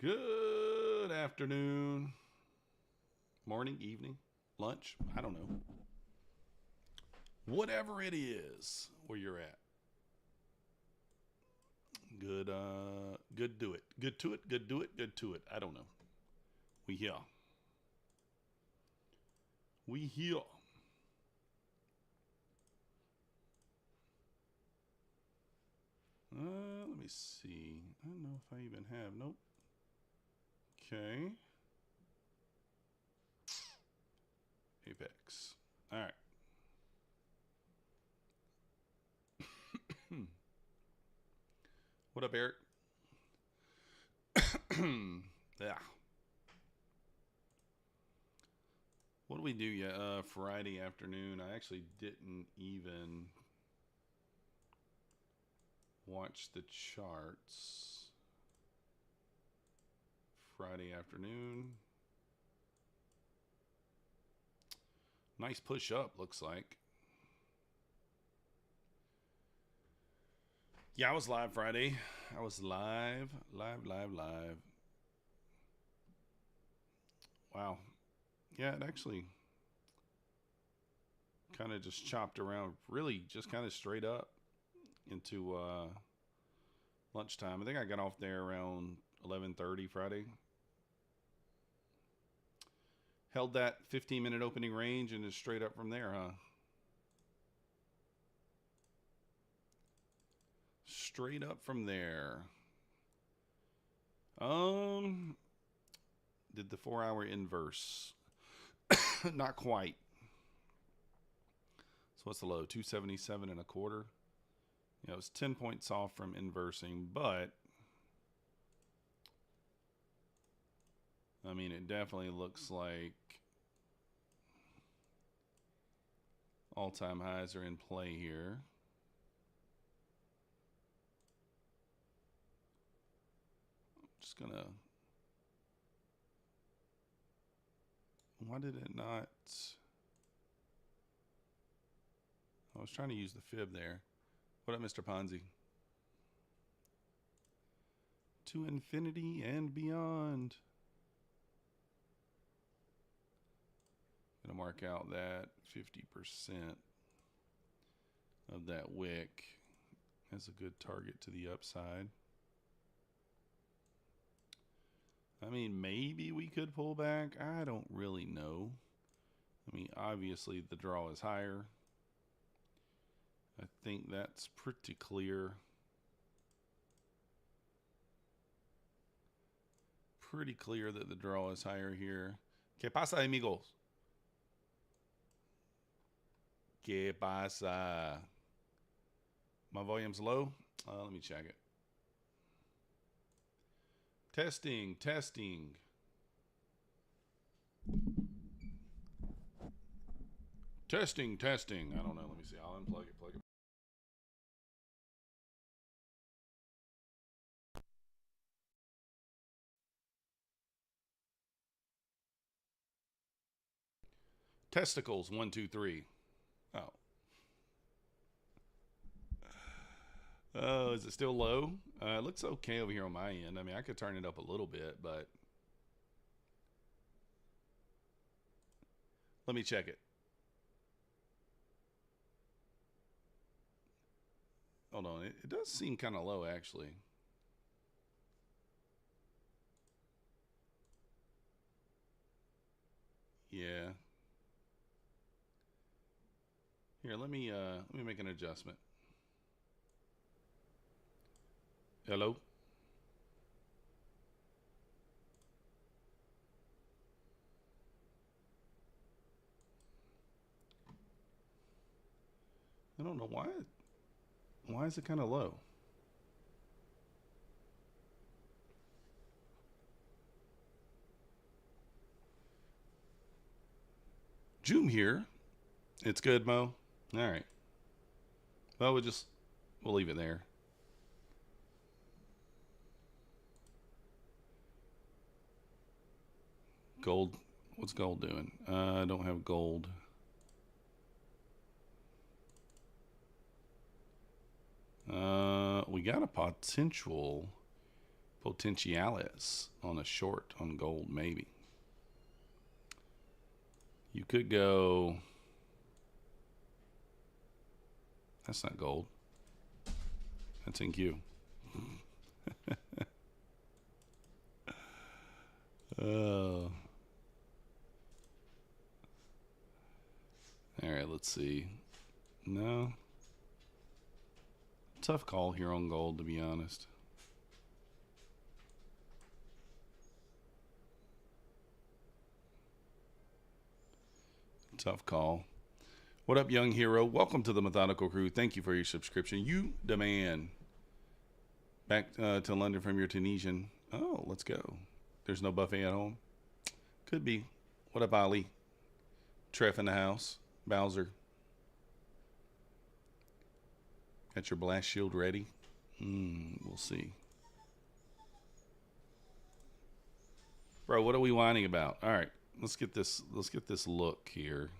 Good afternoon, morning, evening, lunch, I don't know. Whatever it is where you're at. Good good do it. Good to it, good do it, good to it. I don't know. We here. We here. Let me see. I don't know if I even have. Nope. Okay. Apex. All right. What up, Eric? Yeah. What do we do? Yeah, Friday afternoon. I actually didn't even watch the charts. Friday afternoon. Nice push up, looks like. Yeah, I was live Friday. I was live. Wow. Yeah, it actually kind of just chopped around, really just kind of straight up into lunchtime. I think I got off there around 11:30 Friday. Held that 15-minute opening range and is straight up from there, huh? Straight up from there. Did the 4-hour inverse. Not quite. So what's the low? 277 and a quarter. Yeah, it was 10 points off from inversing, but I mean, it definitely looks like all-time highs are in play here. Just gonna. Why did it not? I was trying to use the fib there. What up, Mr. Ponzi? To infinity and beyond. Gonna mark out that 50% of that wick as a good target to the upside. I mean, maybe we could pull back. I don't really know. I mean, obviously the draw is higher. I think that's pretty clear. Pretty clear that the draw is higher here. ¿Qué pasa, amigos? ¿Qué pasa? My volume's low. Let me check it. Testing. Testing. I don't know. Let me see. I'll unplug it, plug it. Testicles, 1, 2, 3. Oh. Oh, is it still low? It looks okay over here on my end. I mean, I could turn it up a little bit, but let me check it. Hold on. It does seem kind of low, actually. Yeah. Here, let me make an adjustment. Hello? I don't know why. Why is it kind of low? Joom here. It's good, Mo. All right. Well, we'll leave it there. Gold. What's gold doing? I don't have gold. We got a potential potentialis on a short on gold, maybe. You could go... That's not gold. That's NQ. Oh. All right, let's see. No. Tough call here on gold, to be honest. Tough call. What up, young hero? Welcome to the Methodical Crew. Thank you for your subscription. You demand. Back to London from your Tunisian. Oh, let's go. There's no buffet at home? Could be. What up, Ali? Treff in the house. Bowser. Got your blast shield ready? We'll see. Bro, what are we whining about? All right, let's get this look here.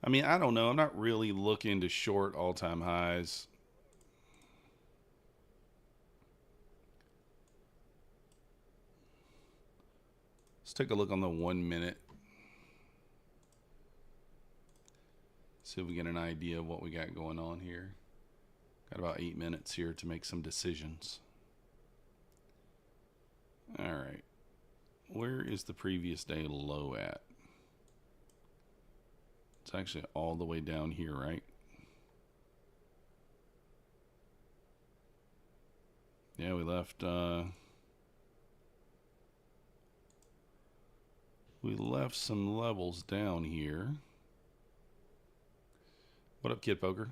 I mean, I don't know. I'm not really looking to short all-time highs. Let's take a look on the 1 minute. See if we get an idea of what we got going on here. Got about 8 minutes here to make some decisions. All right. Where is the previous day low at? It's actually all the way down here, right? Yeah, we left some levels down here. What up, Kid Poker?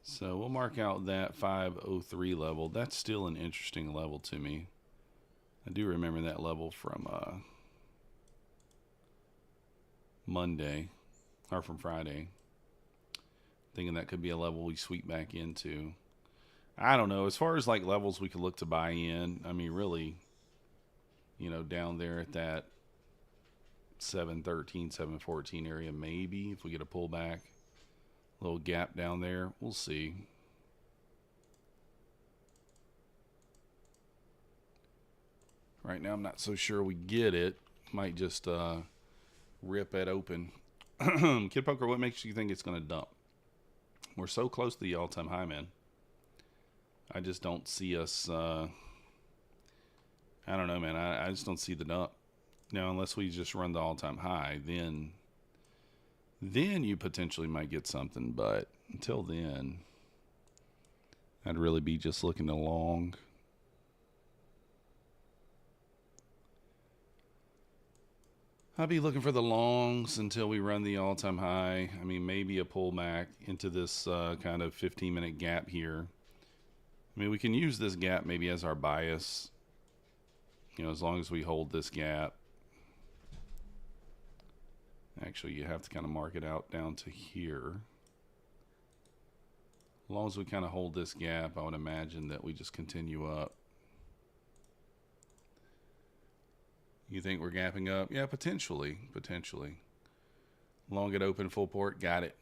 So we'll mark out that 503 level. That's still an interesting level to me. I do remember that level from Monday, or from Friday. Thinking that could be a level we sweep back into. I don't know. As far as like levels we could look to buy in, I mean, really, you know, down there at that 713, 714 area, maybe if we get a pullback, little gap down there, we'll see. Right now, I'm not so sure we get it. Might just rip it open. Kid Poker, what makes you think it's going to dump? We're so close to the all-time high, man. I just don't see us. I don't know, man. I just don't see the dump. Now, unless we just run the all-time high, then you potentially might get something. But until then, I'd really be just looking to long. I'll be looking for the longs until we run the all-time high. I mean, maybe a pullback into this kind of 15-minute gap here. I mean, we can use this gap maybe as our bias, you know, as long as we hold this gap. Actually, you have to kind of mark it out down to here. As long as we kind of hold this gap, I would imagine that we just continue up. You think we're gapping up? Yeah, potentially. Long it open, full port, got it.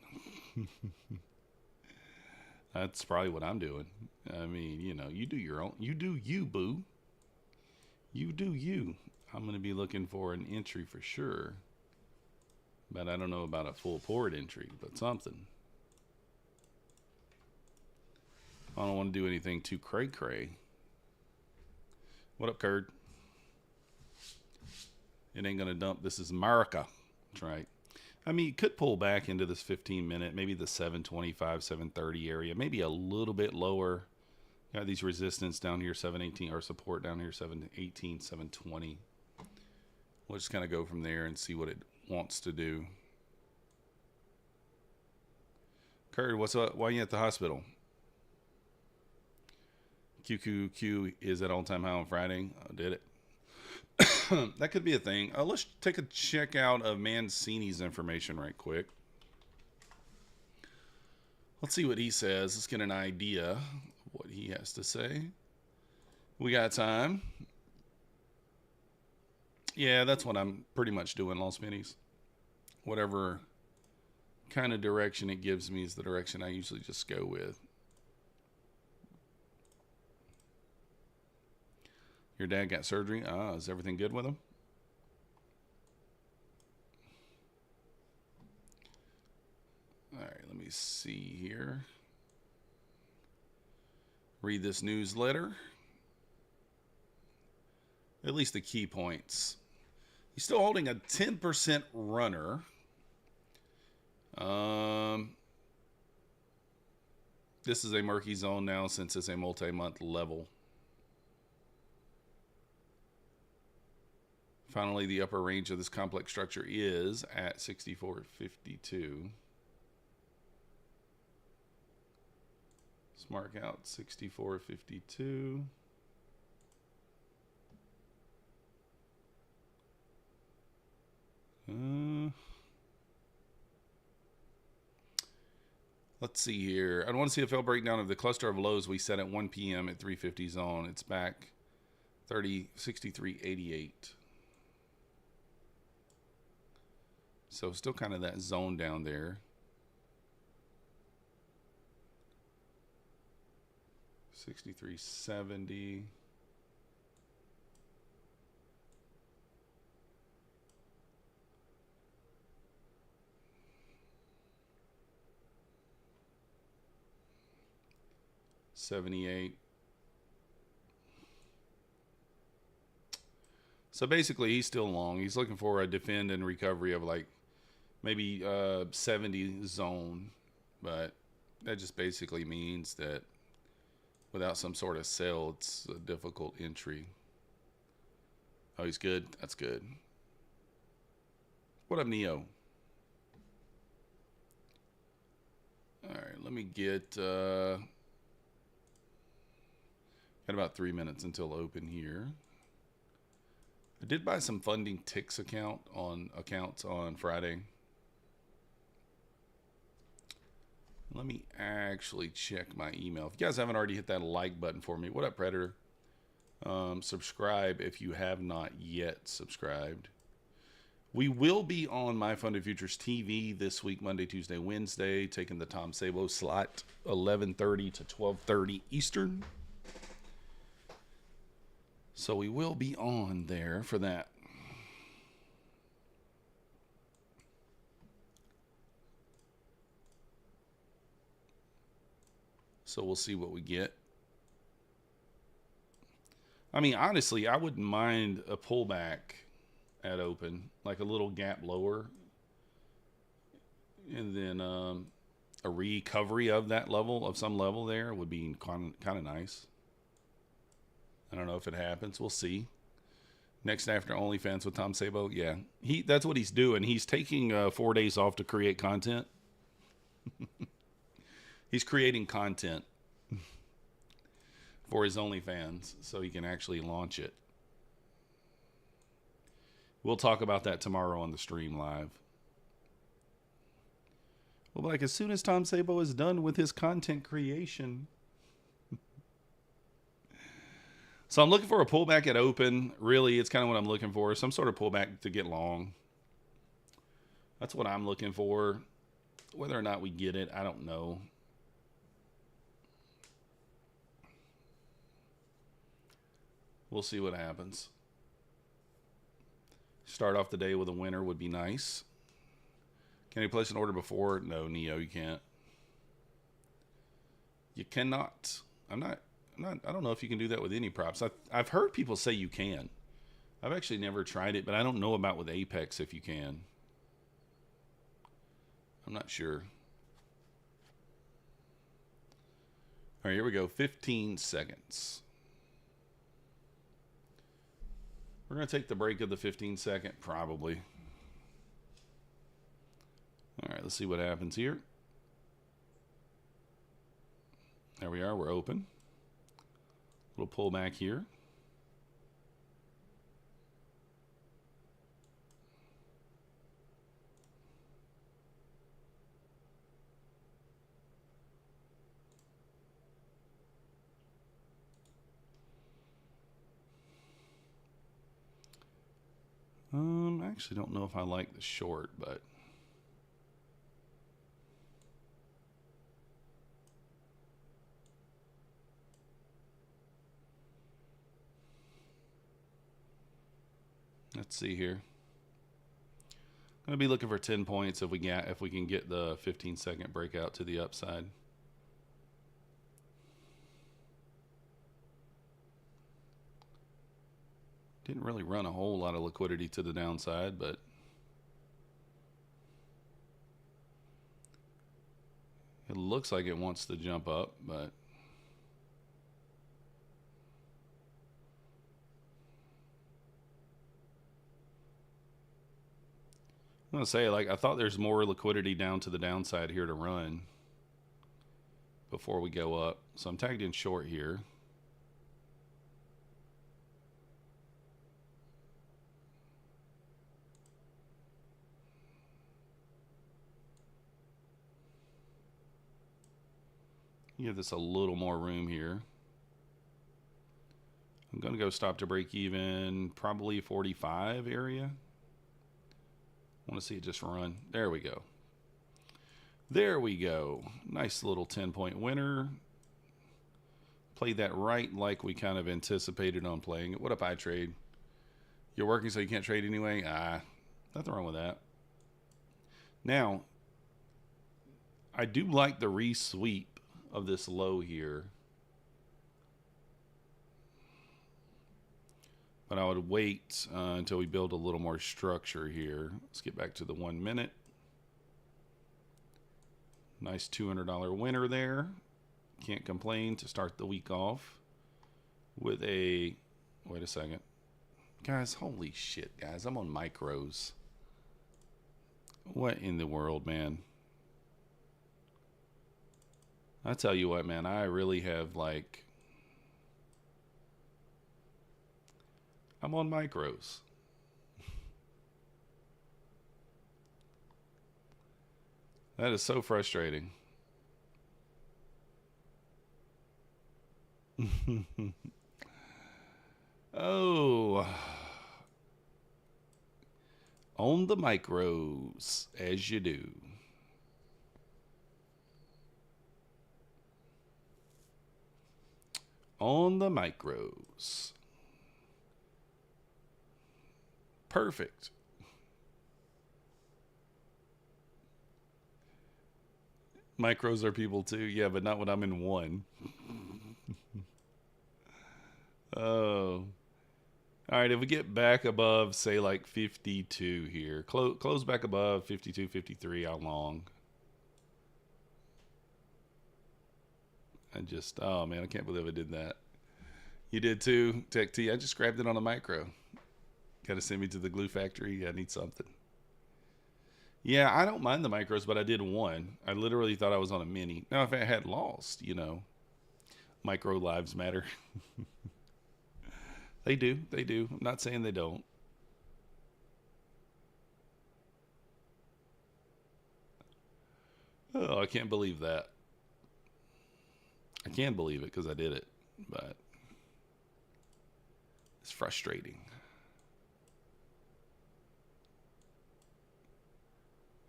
That's probably what I'm doing. I mean, you know, you do your own. You do you, boo. You do you. I'm going to be looking for an entry for sure. But I don't know about a full port entry, but something. I don't want to do anything too cray-cray. What up, Curd? It ain't going to dump. This is America. That's right. I mean, it could pull back into this 15-minute, maybe the 725, 730 area, maybe a little bit lower. Got these resistance down here, 718, or support down here, 718, 720. We'll just kind of go from there and see what it wants to do. Curd, what's up? Why are you at the hospital? QQQ is at all-time high on Friday. Oh, did it? That could be a thing. Let's take a check out of Mancini's information right quick. Let's see what he says. Let's get an idea of what he has to say. We got time. Yeah, that's what I'm pretty much doing, Los Minis. whatever kind of direction it gives me is the direction I usually just go with. Your dad got surgery? Is everything good with him? All right, let me see here. Read this newsletter. At least the key points. He's still holding a 10% runner. This is a murky zone now since it's a multi-month level. Finally, the upper range of this complex structure is at 64.52. Let's mark out 64.52. Let's see here. I want to see a fail breakdown of the cluster of lows we set at 1 p.m. at 350 zone. It's back 63.88. So still kind of that zone down there. 63.70. $78. So basically, he's still long. He's looking for a defend and recovery of like maybe 70 zone, but that just basically means that without some sort of sell, it's a difficult entry. Oh, he's good. That's good. What up, Neo? All right, let me get. Got about 3 minutes until open here. I did buy some funding ticks accounts on Friday. Let me actually check my email. If you guys haven't already hit that like button for me, what up, Predator? Subscribe if you have not yet subscribed. We will be on My Funded Futures TV this week, Monday, Tuesday, Wednesday, taking the Tom Sabo slot, 11:30 to 12:30 Eastern. So we will be on there for that. So we'll see what we get. I mean, honestly, I wouldn't mind a pullback at open, like a little gap lower. And then a recovery of that level, of some level there, would be kind of nice. I don't know if it happens. We'll see. Next after OnlyFans with Tom Sabo. Yeah, that's what he's doing. He's taking 4 days off to create content. He's creating content for his OnlyFans so he can actually launch it. We'll talk about that tomorrow on the stream live. Well, like as soon as Tom Sabo is done with his content creation. So I'm looking for a pullback at open. Really, it's kind of what I'm looking for. Some sort of pullback to get long. That's what I'm looking for. Whether or not we get it, I don't know. We'll see what happens. Start off the day with a winner would be nice. Can you place an order before? No, Neo, you can't. You cannot. I don't know if you can do that with any props. I've heard people say you can. I've actually never tried it, but I don't know about with Apex if you can. I'm not sure. All right, here we go. 15 seconds. We're going to take the break of the 15-second, probably. All right, let's see what happens here. There we are. We're open. Little pullback here. I actually don't know if I like the short, but Let's see here. I'm gonna be looking for 10 points if we can get the 15-second breakout to the upside. Didn't really run a whole lot of liquidity to the downside, but it looks like it wants to jump up, but I'm gonna say, like, I thought there's more liquidity down to the downside here to run before we go up. So I'm tagged in short here. Give this a little more room here. I'm gonna go stop to break even, probably 45 area. I want to see it just run. There we go. There we go. Nice little 10-point winner. Played that right like we kind of anticipated on playing it. What up, iTrade? You're working so you can't trade anyway? Nothing wrong with that. Now, I do like the re-sweep of this low here. But I would wait until we build a little more structure here. Let's get back to the 1 minute. Nice $200 winner there. Can't complain to start the week off with a... Wait a second. Guys, holy shit, guys. I'm on micros. What in the world, man? I tell you what, man. I really have, like... I'm on micros. That is so frustrating. Oh. On the micros, as you do. On the micros. Perfect. Micros are people too. Yeah, but not when I'm in one. Oh. All right, if we get back above, say, like 52 here. Close back above 52, 53, how long? Oh, man, I can't believe I did that. You did too, Tech T. I just grabbed it on a micro. Got to send me to the glue factory. I need something. Yeah, I don't mind the micros, but I did one. I literally thought I was on a mini. Now, if I had lost, you know, micro lives matter. They do. They do. I'm not saying they don't. Oh, I can't believe that. I can believe it because I did it, but it's frustrating.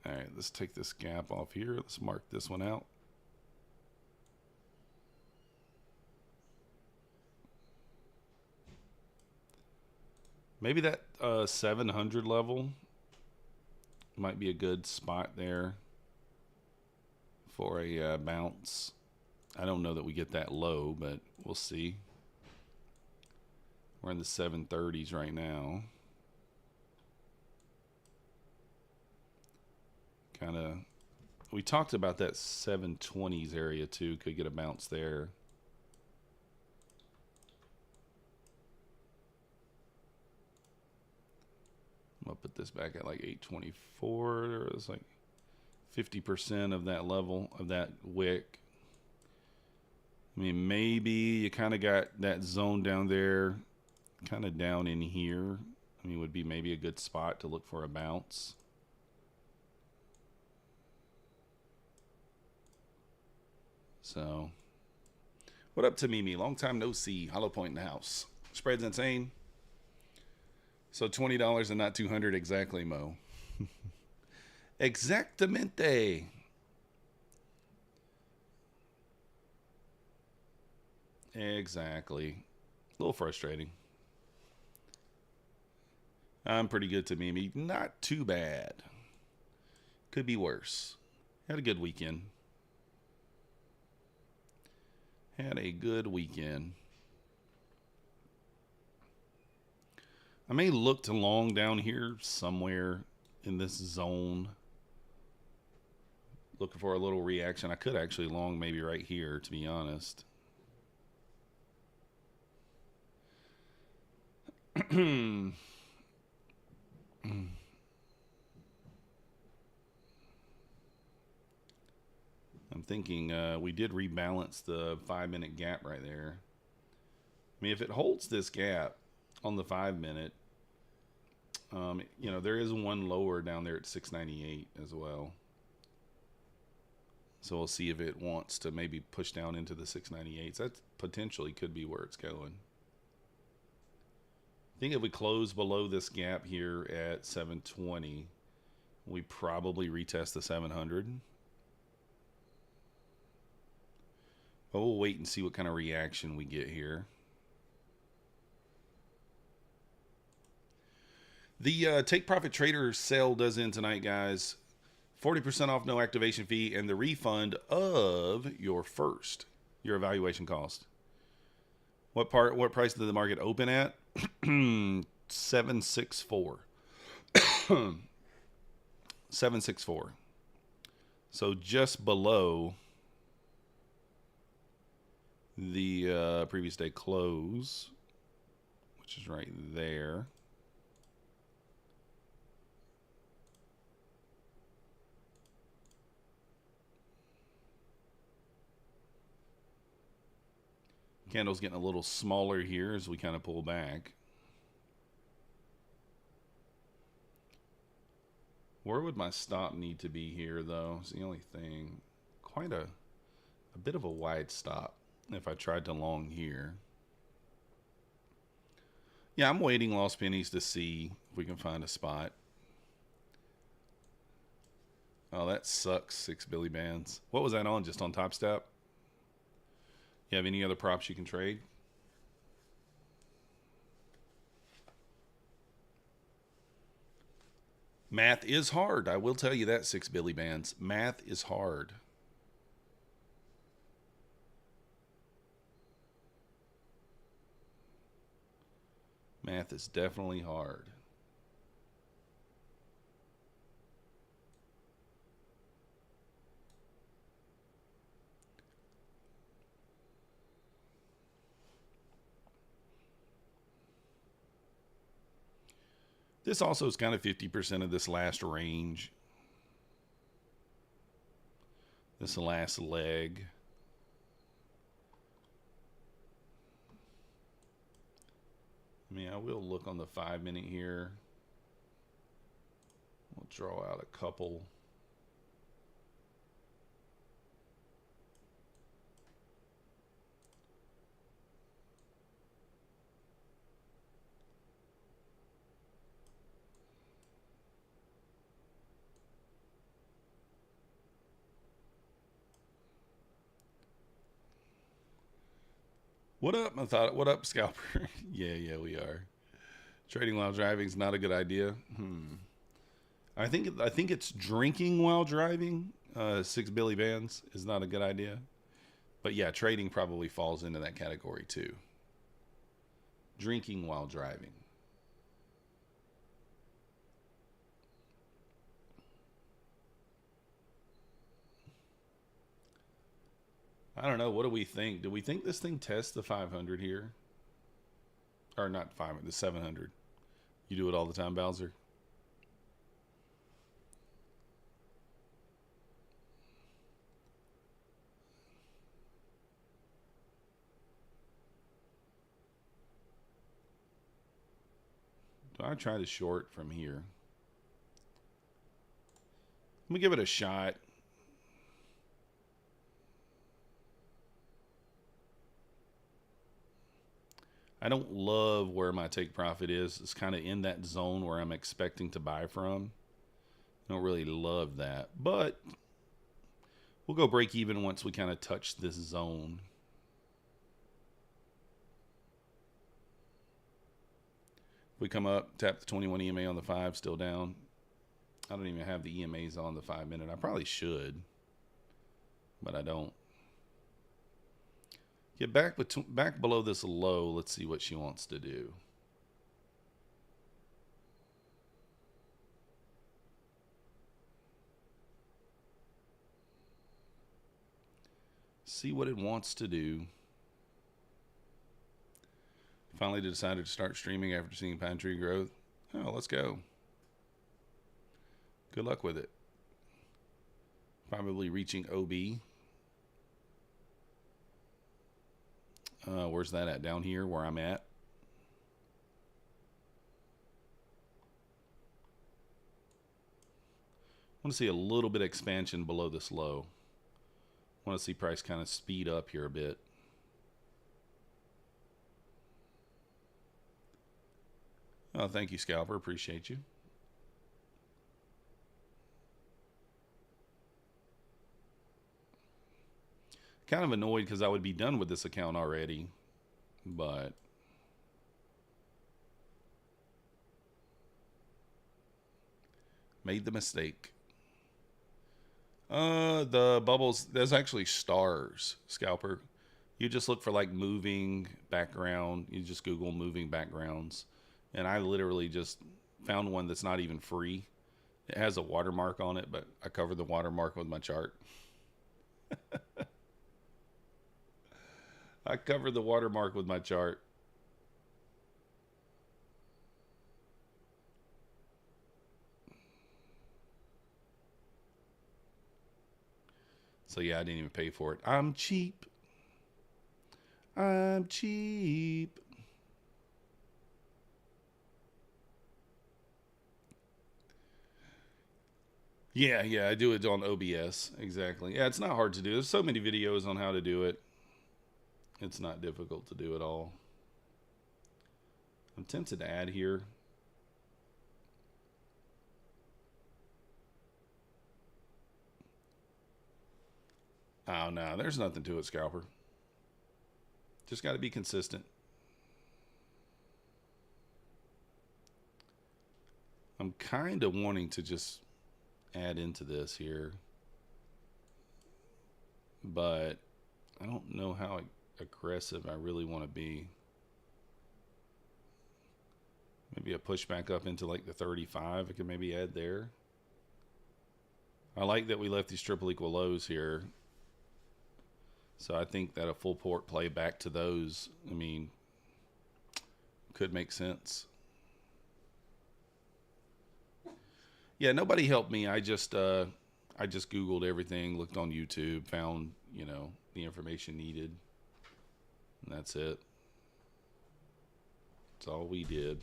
All right, let's take this gap off here. Let's mark this one out. Maybe that 700 level might be a good spot there for a bounce. I don't know that we get that low, but we'll see. We're in the 730s right now. Kind of, we talked about that 720s area too. Could get a bounce there. I'm gonna put this back at like 824. It's like 50% of that level of that wick. I mean, maybe you kind of got that zone down there, kind of down in here. I mean, would be maybe a good spot to look for a bounce. So, what up to Mimi? Long time no see. Hollow Point in the house. Spread's insane. So $20 and not 200 exactly, Mo. Exactamente. Exactly. A little frustrating. I'm pretty good to Mimi. Not too bad. Could be worse. Had a good weekend. Had a good weekend. I may look to long down here somewhere in this zone. Looking for a little reaction. I could actually long maybe right here, to be honest. I'm thinking we did rebalance the 5-minute gap right there. I mean, if it holds this gap on the 5-minute, you know, there is one lower down there at 698 as well. So we'll see if it wants to maybe push down into the 698s. That potentially could be where it's going. I think if we close below this gap here at 720, we probably retest the 700. But we'll wait and see what kind of reaction we get here. The Take Profit Trader sale does end tonight, guys. 40% off, no activation fee, and the refund of your evaluation cost. What price did the market open at? 764. 764. So just below the previous day close, which is right there. Candle's getting a little smaller here as we kind of pull back. Where would my stop need to be here, though? It's the only thing. Quite a bit of a wide stop if I tried to long here. Yeah, I'm waiting lost pennies to see if we can find a spot. Oh, that sucks, 6 Billy Bands. What was that on? Just on Topstep? You have any other props you can trade? Math is hard. I will tell you that, 6 Billy Bands. Math is hard. Math is definitely hard. This also is kind of 50% of this last range. This last leg. I mean, I will look on the 5-minute here. We'll draw out a couple. What up? I thought, what up, scalper? yeah, we are. Trading while driving is not a good idea. I think it's drinking while driving. 6 Billy Bands is not a good idea. But yeah, trading probably falls into that category too. Drinking while driving. I don't know. What do we think? Do we think this thing tests the 500 here? Or not 500, the 700. You do it all the time, Bowser? Do I try to short from here? Let me give it a shot. I don't love where my take profit is. It's kind of in that zone where I'm expecting to buy from. I don't really love that. But we'll go break even once we kind of touch this zone. We come up, tap the 21 EMA on the 5, still down. I don't even have the EMAs on the 5 minute. I probably should, but I don't. Get back below this low. Let's see what she wants to do. See what it wants to do. Finally decided to start streaming after seeing pine tree growth. Oh, let's go. Good luck with it. Probably reaching OB. Where's that at? Down here where I'm at. I want to see a little bit of expansion below this low. I want to see price kind of speed up here a bit. Oh, thank you, Scalper. Appreciate you. Kind of annoyed because I would be done with this account already, but made the mistake. The bubbles, there's actually stars, Scalper. You just look for like moving background. You just Google moving backgrounds. And I literally just found one that's not even free. It has a watermark on it, but I covered the watermark with my chart. I covered the watermark with my chart. So yeah, I didn't even pay for it. I'm cheap. I'm cheap. Yeah, I do it on OBS. Exactly. Yeah, it's not hard to do. There's so many videos on how to do it. It's not difficult to do at all. I'm tempted to add here. Oh, no, there's nothing to it, Scalper. Just got to be consistent. I'm kind of wanting to just add into this here, but I don't know how aggressive I really want to be. Maybe a pushback up into like the 35. I could maybe add there. I like that we left these triple equal lows here. So I think that a full port play back to those, I mean, could make sense. Yeah, nobody helped me. I just Googled everything, looked on YouTube, found, you know, the information needed. And that's it. That's all we did.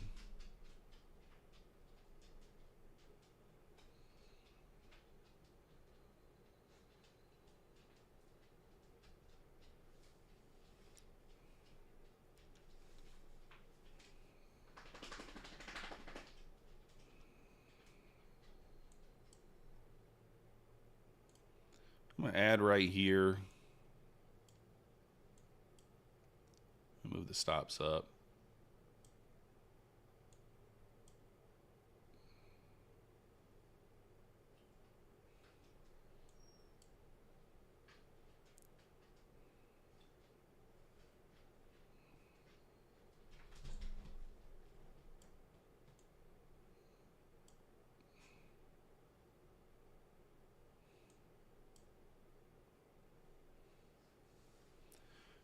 I'm going to add right here. Move the stops up.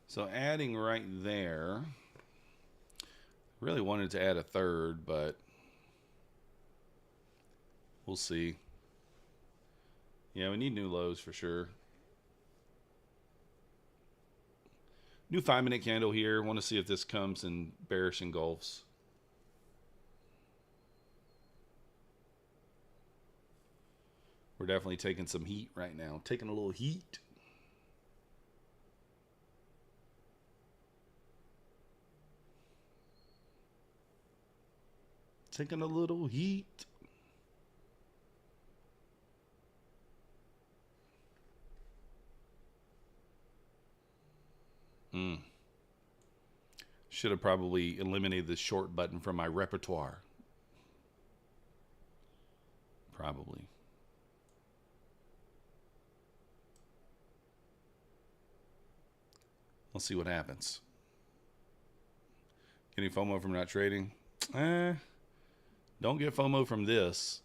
So adding right there, really wanted to add a third, but we'll see. Yeah, we need new lows for sure. New 5-minute candle here. Want to see if this comes and bearish engulfs. We're definitely taking some heat right now. Taking a little heat. Taking a little heat. Should have probably eliminated the short button from my repertoire. Probably. We'll see what happens. Getting FOMO from not trading? Don't get FOMO from this.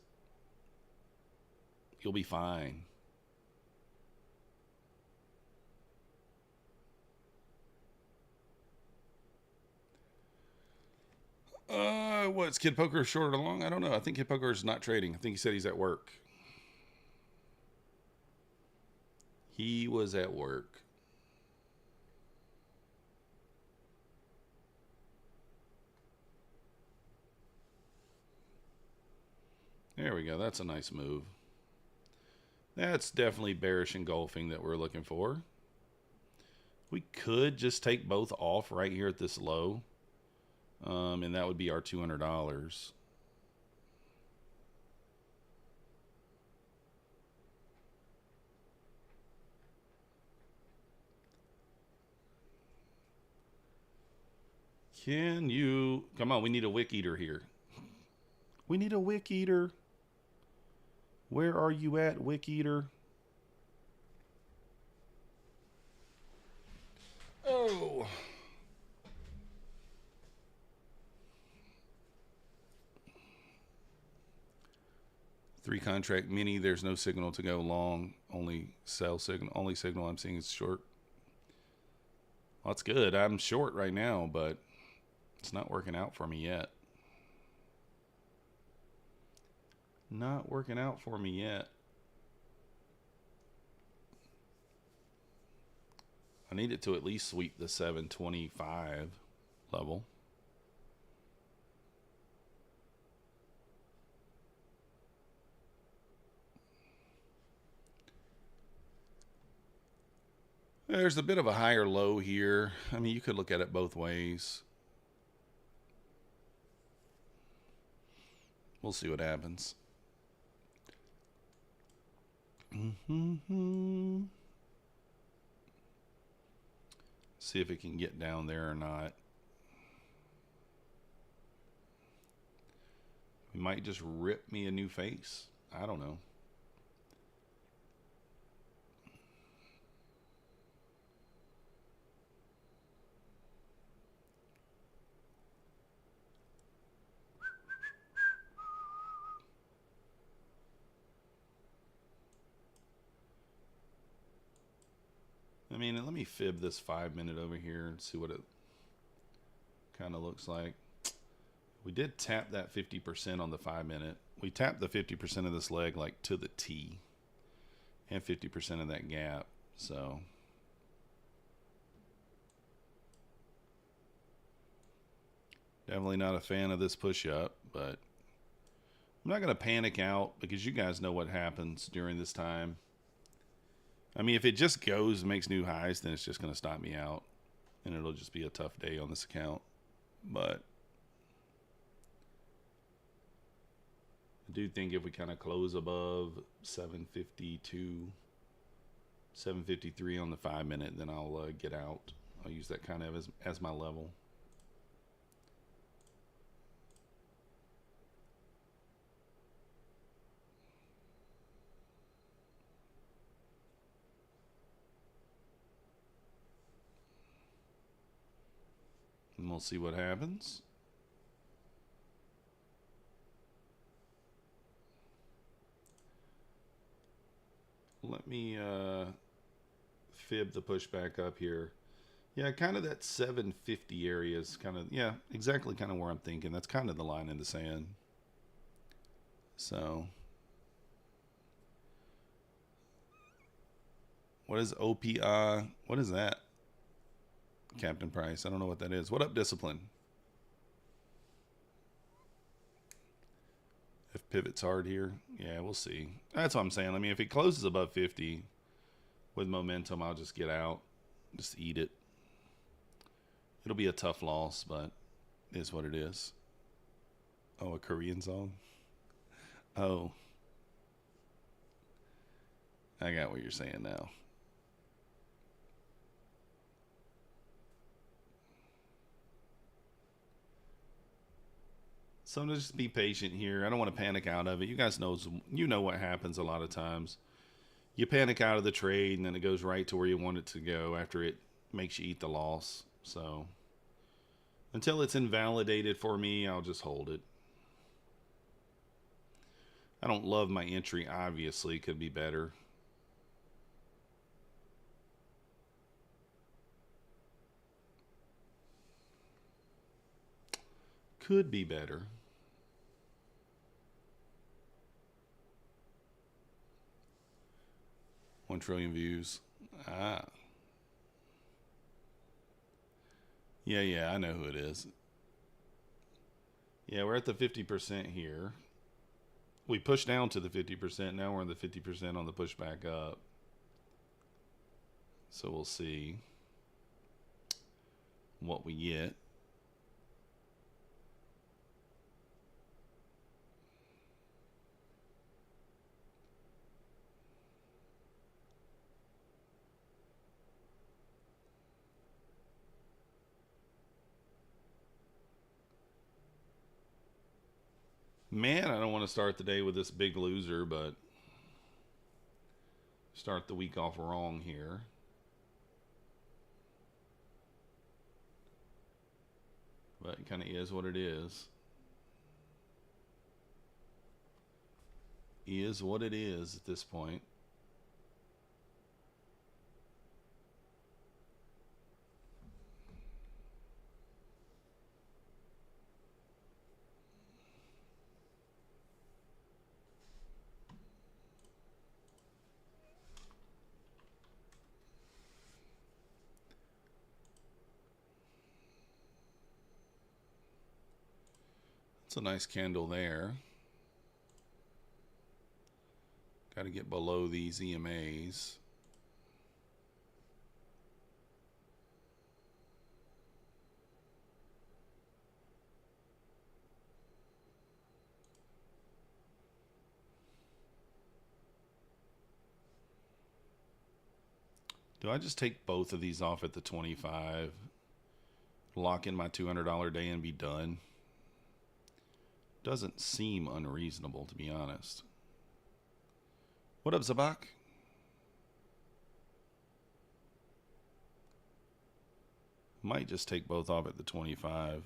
You'll be fine. What's Kid Poker short or long? I don't know. I think Kid Poker is not trading. I think he said he's at work. He was at work. There we go. That's a nice move. That's definitely bearish engulfing that we're looking for. We could just take both off right here at this low. And that would be our $200. Can you... Come on, we need a wick eater here. We need a wick eater. Where are you at, wick eater? Oh. Three contract mini. There's no signal to go long. Only sell signal. Only signal I'm seeing is short. Well, that's good. I'm short right now, but it's not working out for me yet. Not working out for me yet. I need it to at least sweep the 725 level. There's a bit of a higher low here. I mean, you could look at it both ways. We'll see what happens. See if it can get down there or not. We might just rip me a new face. I don't know. I mean, let me fib this 5 minute over here and see what it kind of looks like. We did tap that 50% on the 5 minute. We tapped the 50% of this leg like to the T and 50% of that gap. So definitely not a fan of this push up, but I'm not going to panic out because you guys know what happens during this time. I mean, if it just goes and makes new highs, then it's just going to stop me out. And it'll just be a tough day on this account. But I do think if we kind of close above 752, 753 on the 5 minute, then I'll get out. I'll use that kind of as my level. And we'll see what happens. Let me fib the pushback up here. Yeah, kind of that 750 area is kind of, yeah, exactly kind of where I'm thinking. That's kind of the line in the sand. So what is OPI? What is that? Captain Price. I don't know what that is. What up, Discipline? If pivot's hard here, yeah, we'll see. That's what I'm saying. I mean, if it closes above 50 with momentum, I'll just get out, just eat it. It'll be a tough loss, but it is what it is. Oh, a Korean song? Oh. I got what you're saying now. So just be patient here. I don't want to panic out of it. You guys know what happens a lot of times. You panic out of the trade and then it goes right to where you want it to go after it makes you eat the loss. So until it's invalidated for me, I'll just hold it. I don't love my entry, obviously. Could be better. Could be better. One trillion views. Ah. Yeah, I know who it is. Yeah, we're at the 50% here. We pushed down to the 50%. Now we're in the 50% on the push back up. So we'll see what we get. Man, I don't want to start the day with this big loser, but start the week off wrong here. But it kind of is what it is. Is what it is at this point. It's a nice candle there. Got to get below these EMAs. Do I just take both of these off at the 25, lock in my $200 day and be done? Doesn't seem unreasonable, to be honest. What up, Zabak? Might just take both off at the 25.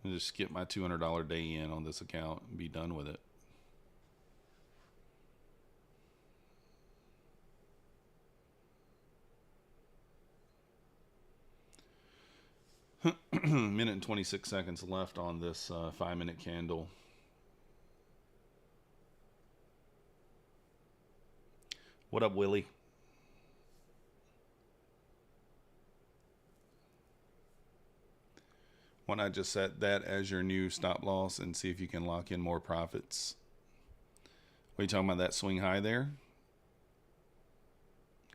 And just skip my $200 day in on this account and be done with it. Minute and 26 seconds left on this 5-minute candle. What up, Willie? Why not just set that as your new stop loss and see if you can lock in more profits? What are you talking about, that swing high there?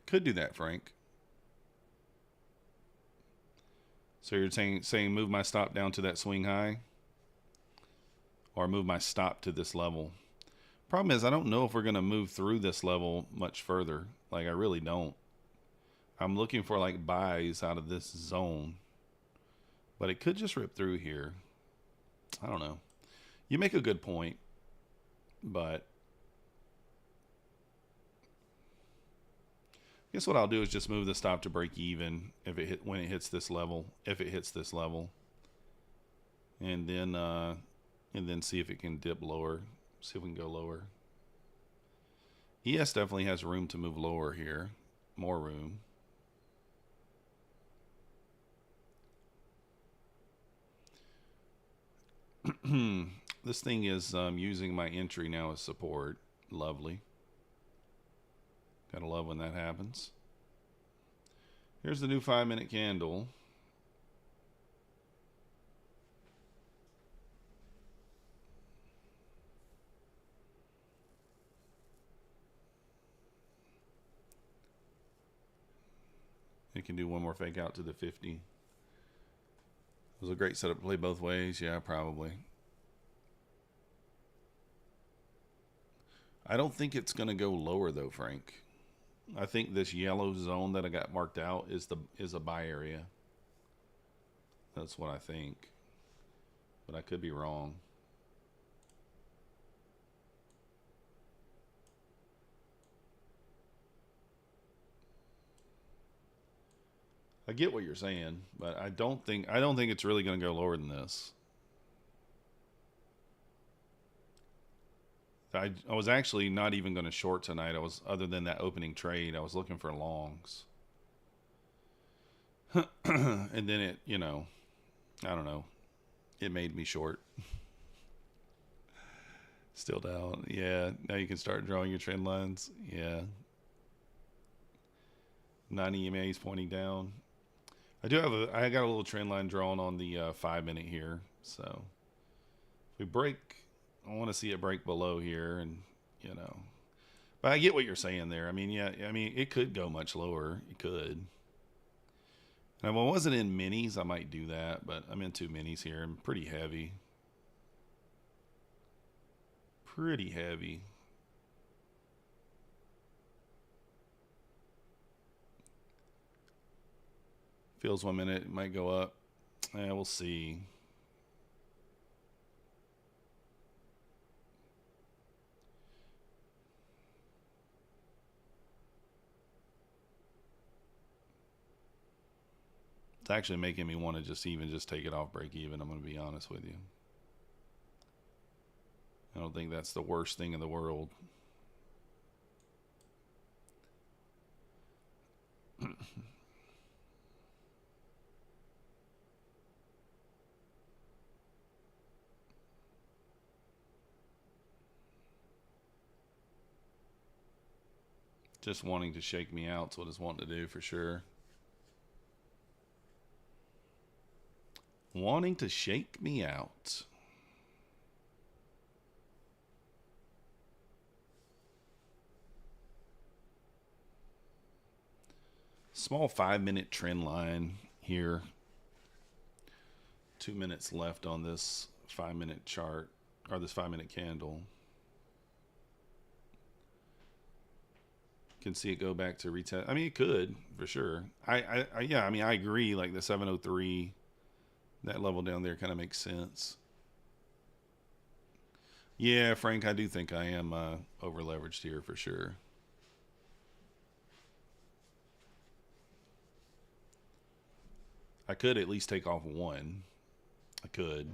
Could do that, Frank. So you're saying move my stop down to that swing high? Or move my stop to this level? Problem is, I don't know if we're going to move through this level much further. Like, I really don't. I'm looking for, like, buys out of this zone. But it could just rip through here. I don't know. You make a good point. But I guess what I'll do is just move the stop to break even when it hits this level. If it hits this level. And then see if it can dip lower. See if we can go lower. ES definitely has room to move lower here. More room. This thing is using my entry now as support. Lovely. Gotta love when that happens. Here's the new 5-minute candle. It can do one more fake out to the 50. It was a great setup to play both ways. Yeah, probably. I don't think it's going to go lower though, Frank. I think this yellow zone that I got marked out is a buy area. That's what I think. But I could be wrong. I get what you're saying, but I don't think it's really going to go lower than this. I was actually not even going to short tonight. Other than that opening trade, I was looking for longs. And then it, I don't know. It made me short. Still down. Yeah, now you can start drawing your trend lines. Yeah. 9 EMAs pointing down. I got a little trend line drawn on the 5 minute here. So if we break, I want to see it break below here, and but I get what you're saying there. I mean, yeah, it could go much lower. It could. And if I wasn't in minis, I might do that, but I'm in 2 minis here. I'm pretty heavy. Pretty heavy. Feels 1 minute, it might go up. Yeah, we'll see. It's actually making me want to just take it off break even. I'm going to be honest with you. I don't think that's the worst thing in the world. Just wanting to shake me out is what it's wanting to do for sure. Wanting to shake me out. Small 5 minute trend line here. 2 minutes left on this 5 minute chart, or this 5 minute candle. Can see it go back to retest. I mean, it could for sure. Yeah, I mean, I agree. Like the 703, that level down there kind of makes sense. Yeah, Frank, I do think I am over leveraged here for sure. I could at least take off one. I could.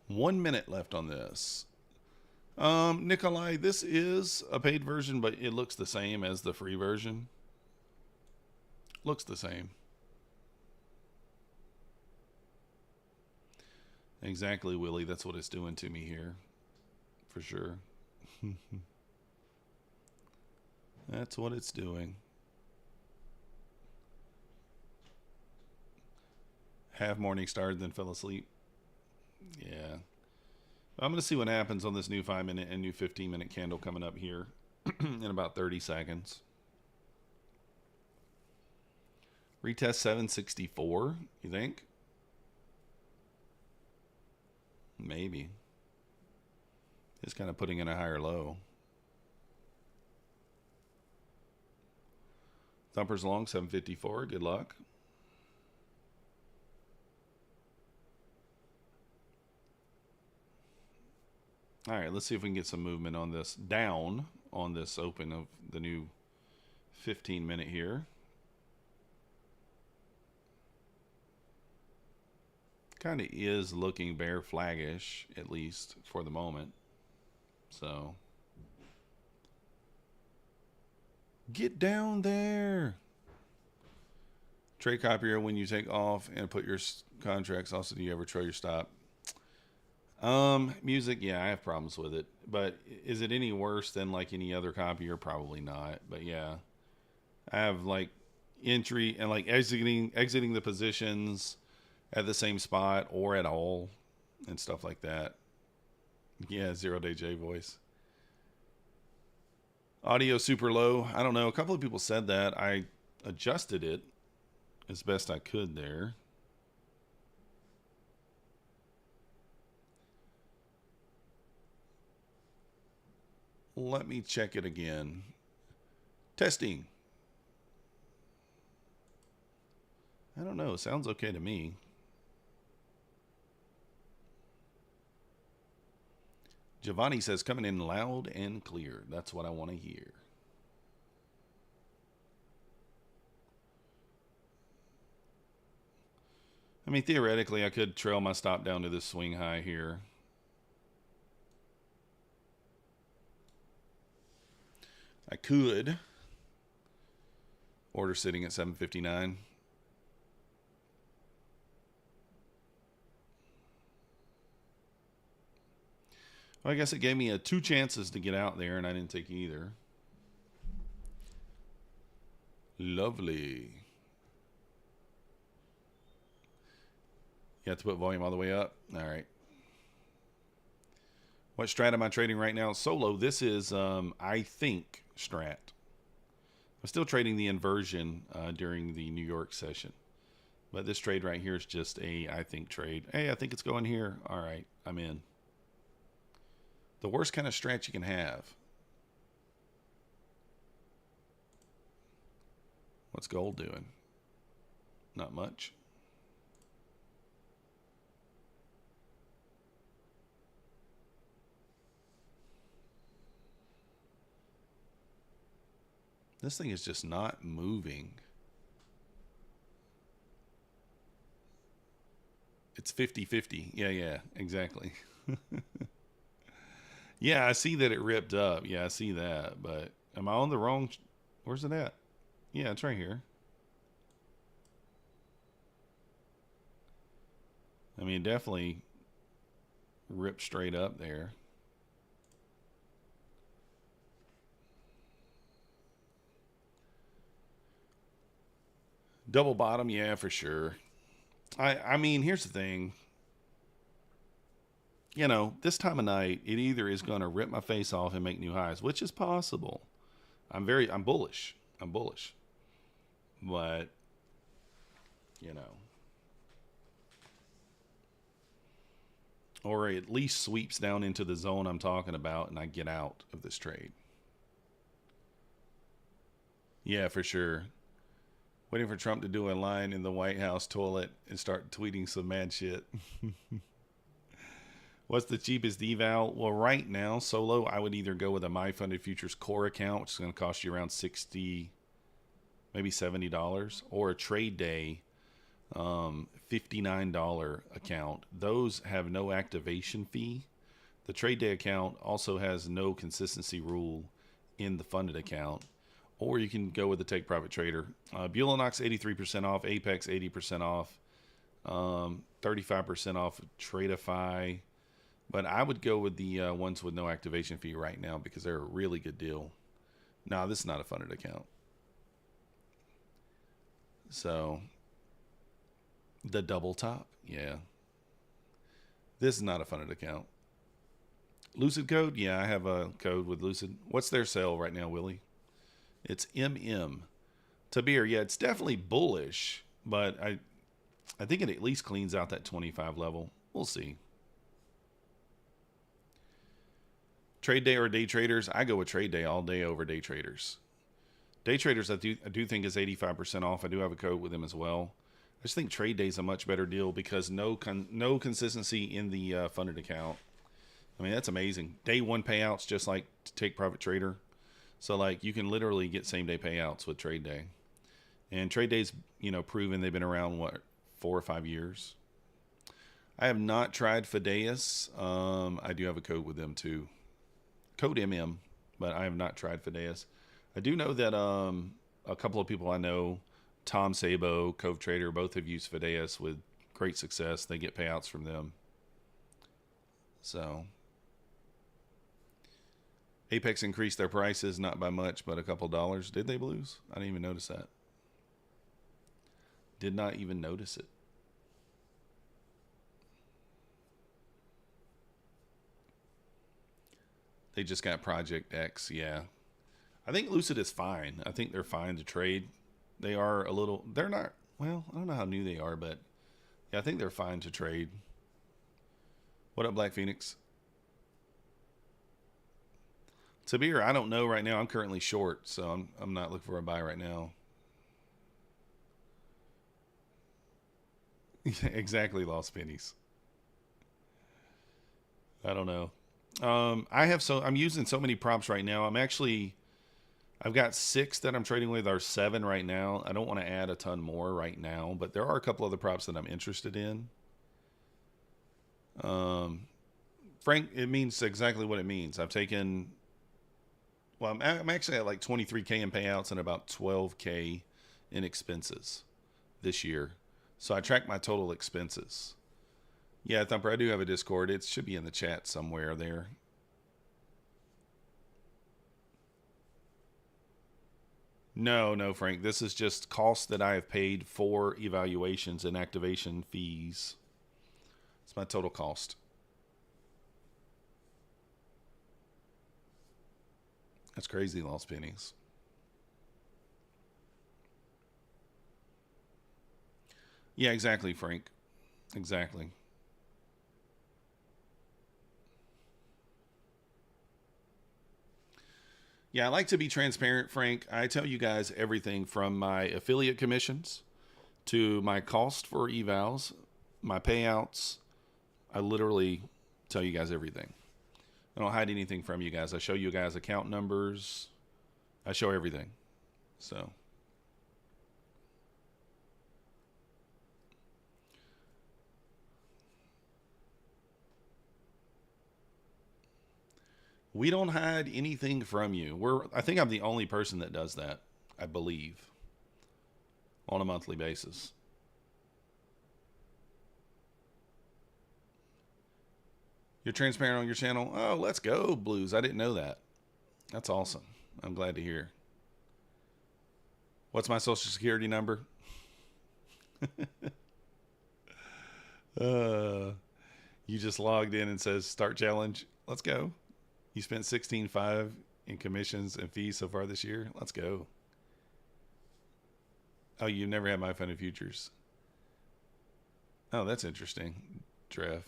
One minute left on this. Nikolai, this is a paid version, but it looks the same as the free version. Looks the same. Exactly, Willie. That's what it's doing to me here. For sure. That's what it's doing. Half morning started, then fell asleep. Yeah. I'm going to see what happens on this new 5 minute and new 15 minute candle coming up here in about 30 seconds. Retest 764, you think? Maybe. It's kind of putting in a higher low. Thumpers long, 754. Good luck. All right, let's see if we can get some movement on this. Down on this open of the new 15 minute here. Kind of is looking bear flaggish, at least for the moment. So get down there. Trade copier when you take off and put your contracts. Also, do you ever trail your stop? Music, yeah, I have problems with it. But is it any worse than like any other copier? Probably not. But yeah, I have like entry and like exiting the positions at the same spot or at all and stuff like that. Yeah, 0-day J voice. Audio super low. I don't know. A couple of people said that. I adjusted it as best I could there. Let me check it again. Testing. I don't know. It sounds okay to me. Giovanni says coming in loud and clear. That's what I want to hear. I mean, theoretically, I could trail my stop down to this swing high here. I could. Order sitting at 759. Well, I guess it gave me 2 chances to get out there, and I didn't take either. Lovely. You have to put volume all the way up? All right. What strat am I trading right now? Solo. This is, I think, strat. I'm still trading the inversion during the New York session. But this trade right here is just a I think trade. Hey, I think it's going here. All right, I'm in. The worst kind of strat you can have. What's gold doing? Not much. This thing is just not moving. It's 50-50. Yeah, exactly. Yeah, I see that it ripped up. Yeah, I see that. But am I on the wrong... Where's it at? Yeah, it's right here. I mean, definitely ripped straight up there. Double bottom, yeah, for sure. I mean, here's the thing. You know, this time of night, it either is going to rip my face off and make new highs, which is possible. I'm bullish. I'm bullish. But, you know. Or at least sweeps down into the zone I'm talking about and I get out of this trade. Yeah, for sure. Waiting for Trump to do a line in the White House toilet and start tweeting some mad shit. What's the cheapest eval? Well, right now, solo, I would either go with a My Funded Futures core account, which is going to cost you around $60, maybe $70, or a trade day $59 account. Those have no activation fee. The trade day account also has no consistency rule in the funded account. Or you can go with the Take Profit Trader. Bulenox 83% off, APEX 80% off, 35% off Tradeify. But I would go with the ones with no activation fee right now because they're a really good deal. No, this is not a funded account. So, the double top, yeah. This is not a funded account. Lucid code? Yeah, I have a code with Lucid. What's their sale right now, Willie? It's MM. Tabir, yeah, it's definitely bullish, but I think it at least cleans out that 25 level. We'll see. Trade day or day traders? I go with trade day all day over day traders. Day traders, I do think is 85% off. I do have a code with them as well. I just think trade day is a much better deal because no consistency in the funded account. I mean, that's amazing. Day one payouts, just like Take Profit Trader. So, like, you can literally get same-day payouts with trade day. And trade day's, you know, proven they've been around, what, 4 or 5 years? I have not tried Fideas. I do have a code with them, too. Code MM, but I have not tried Fideas. I do know that a couple of people I know, Tom Sabo, Cove Trader, both have used Fideas with great success. They get payouts from them. So... Apex increased their prices, not by much, but a couple dollars. Did they, Blues? I didn't even notice that. Did not even notice it. They just got Project X, yeah. I think Lucid is fine. I think they're fine to trade. They are a little, they're not, well, I don't know how new they are, but yeah, I think they're fine to trade. What up, Black Phoenix? Tabir, I don't know right now. I'm currently short, so I'm not looking for a buy right now. Exactly, lost pennies. I don't know. I'm using so many props right now. I've got 6 that I'm trading with, or 7 right now. I don't want to add a ton more right now, but there are a couple other props that I'm interested in. Frank, it means exactly what it means. I've taken, well, I'm actually at like 23K in payouts and about 12K in expenses this year. So I track my total expenses. Yeah, Thumper, I do have a Discord. It should be in the chat somewhere there. No, Frank. This is just costs that I have paid for evaluations and activation fees. It's my total cost. That's crazy, lost pennies. Yeah, exactly, Frank. Exactly. Yeah, I like to be transparent, Frank. I tell you guys everything from my affiliate commissions to my cost for evals, my payouts. I literally tell you guys everything. I don't hide anything from you guys. I show you guys account numbers. I show everything. So we don't hide anything from you. I think I'm the only person that does that, I believe, on a monthly basis. You're transparent on your channel? Oh, let's go, Blues. I didn't know that. That's awesome. I'm glad to hear. What's my social security number? You just logged in and says start challenge. Let's go. You spent $16.5 in commissions and fees so far this year. Let's go. Oh, you've never had my funded futures. Oh, that's interesting, Trev.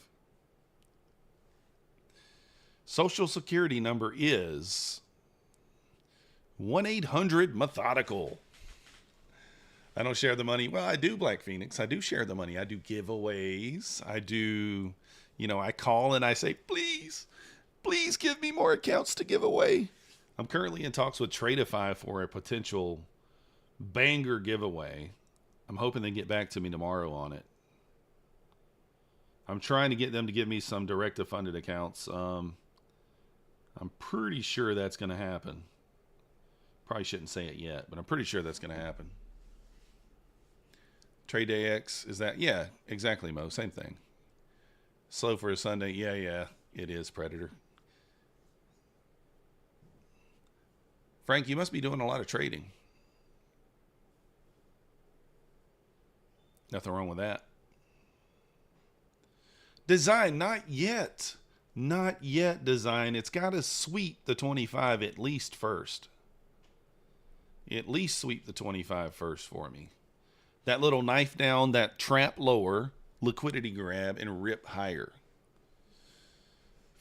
Social security number is 1-800-methodical. I don't share the money. Well, I do, Black Phoenix. I do share the money. I do giveaways. I do, I call and I say, please give me more accounts to give away. I'm currently in talks with Tradeify for a potential banger giveaway. I'm hoping they get back to me tomorrow on it. I'm trying to get them to give me some direct funded accounts. I'm pretty sure that's going to happen. Probably shouldn't say it yet, but I'm pretty sure that's going to happen. Trade Day X, is that? Yeah, exactly, Mo. Same thing. Slow for a Sunday. Yeah, it is, Predator. Frank, you must be doing a lot of trading. Nothing wrong with that. Design, not yet. Not yet, Design. It's got to sweep the 25 at least first. At least sweep the 25 first for me. That little knife down, that trap lower, liquidity grab, and rip higher.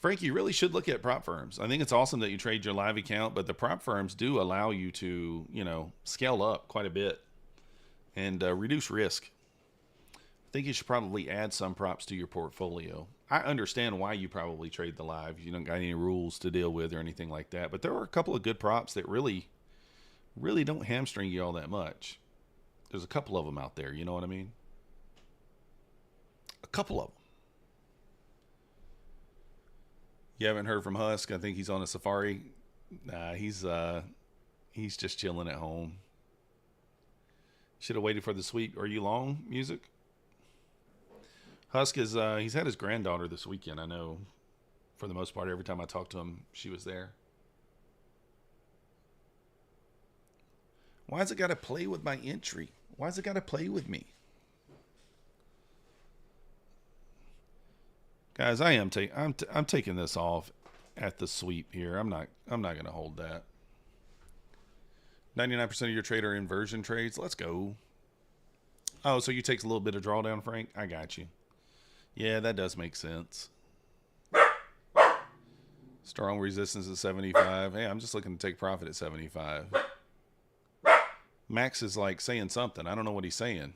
Frank, you really should look at prop firms. I think it's awesome that you trade your live account, but the prop firms do allow you to, scale up quite a bit and reduce risk. I think you should probably add some props to your portfolio. I understand why you probably trade the live. You don't got any rules to deal with or anything like that, but there are a couple of good props that really don't hamstring you all that much. There's a couple of them out there, you know what I mean? A couple of them. You haven't heard from Husk? I think he's on a safari. Nah, he's just chilling at home. Should have waited for the sweep. Are you long, music? Husk is he's had his granddaughter this weekend. I know, for the most part, every time I talked to him, she was there. Why's it got to play with my entry? Why's it got to play with me? Guys, I'm taking this off at the sweep here. I'm not going to hold that. 99% of your trade are inversion trades. Let's go. Oh, so you take a little bit of drawdown, Frank? I got you. Yeah, that does make sense. Strong resistance at 75. Hey, I'm just looking to take profit at 75. Max is like saying something. I don't know what he's saying.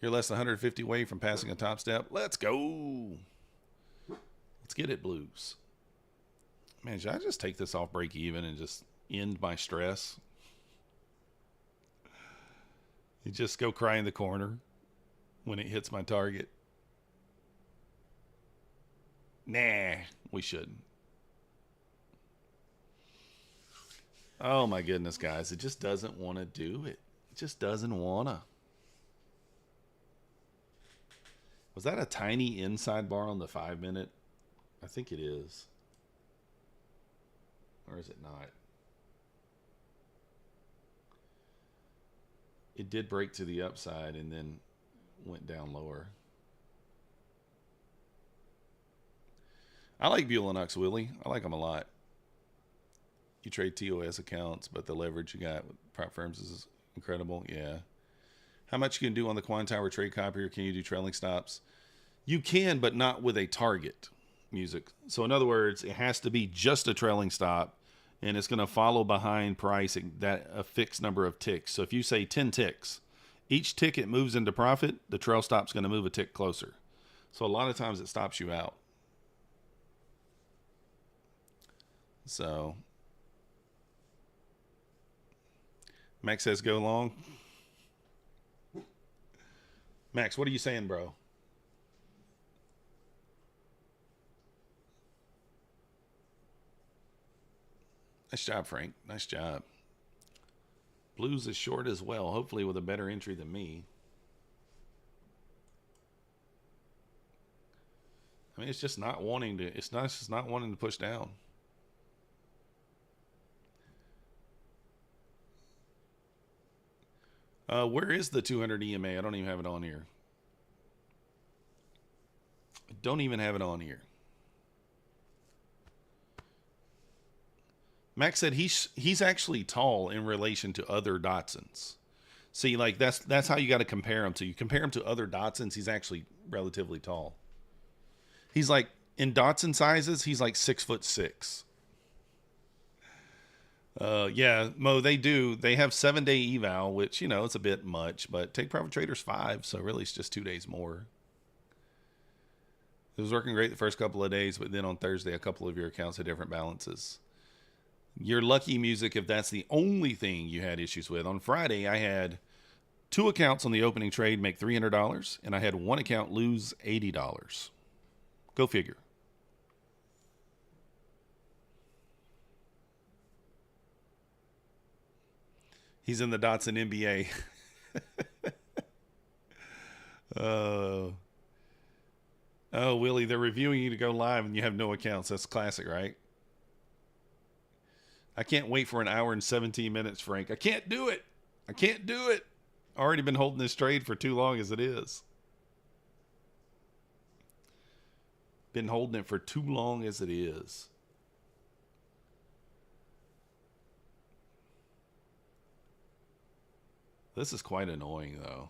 You're less than 150 away from passing a top step. Let's go. Let's get it, Blues. Man, should I just take this off break even and just end my stress? You just go cry in the corner when it hits my target. Nah, we shouldn't. Oh my goodness, guys. It just doesn't want to do it. It just doesn't want to. Was that a tiny inside bar on the 5-minute? I think it is. Or is it not? It did break to the upside and then went down lower. I like Bulenox, Willie. I like them a lot. You trade TOS accounts, but the leverage you got with prop firms is incredible. Yeah. How much you can do on the Quan Tower trade copier? Can you do trailing stops? You can, but not with a target music. So in other words, it has to be just a trailing stop, and it's going to follow behind pricing that a fixed number of ticks. So if you say 10 ticks, each tick it moves into profit, the trail stop's going to move a tick closer. So a lot of times it stops you out. So Max says go long. Max, what are you saying, bro? Nice job, Frank. Nice job. Blues is short as well, hopefully with a better entry than me. I mean, it's just not wanting to. It's just not wanting to push down. Where is the 200 EMA? I don't even have it on here. I don't even have it on here. Max said he's actually tall in relation to other Datsuns. See, like that's how you got to compare him to. You compare him to other Datsuns, he's actually relatively tall. He's like in Datsun sizes, he's like 6'6". Yeah, Mo, they do. They have 7-day eval, which, you know, it's a bit much, but Take Profit Trader's 5, so really it's just 2 days more. It was working great the first couple of days, but then on Thursday, a couple of your accounts had different balances. You're lucky, Music, if that's the only thing you had issues with. On Friday, I had 2 accounts on the opening trade make $300, and I had 1 account lose $80. Go figure. He's in the Datsun NBA. Oh, Willie, they're reviewing you to go live and you have no accounts. That's classic, right? I can't wait for an hour and 17 minutes, Frank. I can't do it. I can't do it. Already been holding this trade for too long as it is. Been holding it for too long as it is. This is quite annoying, though.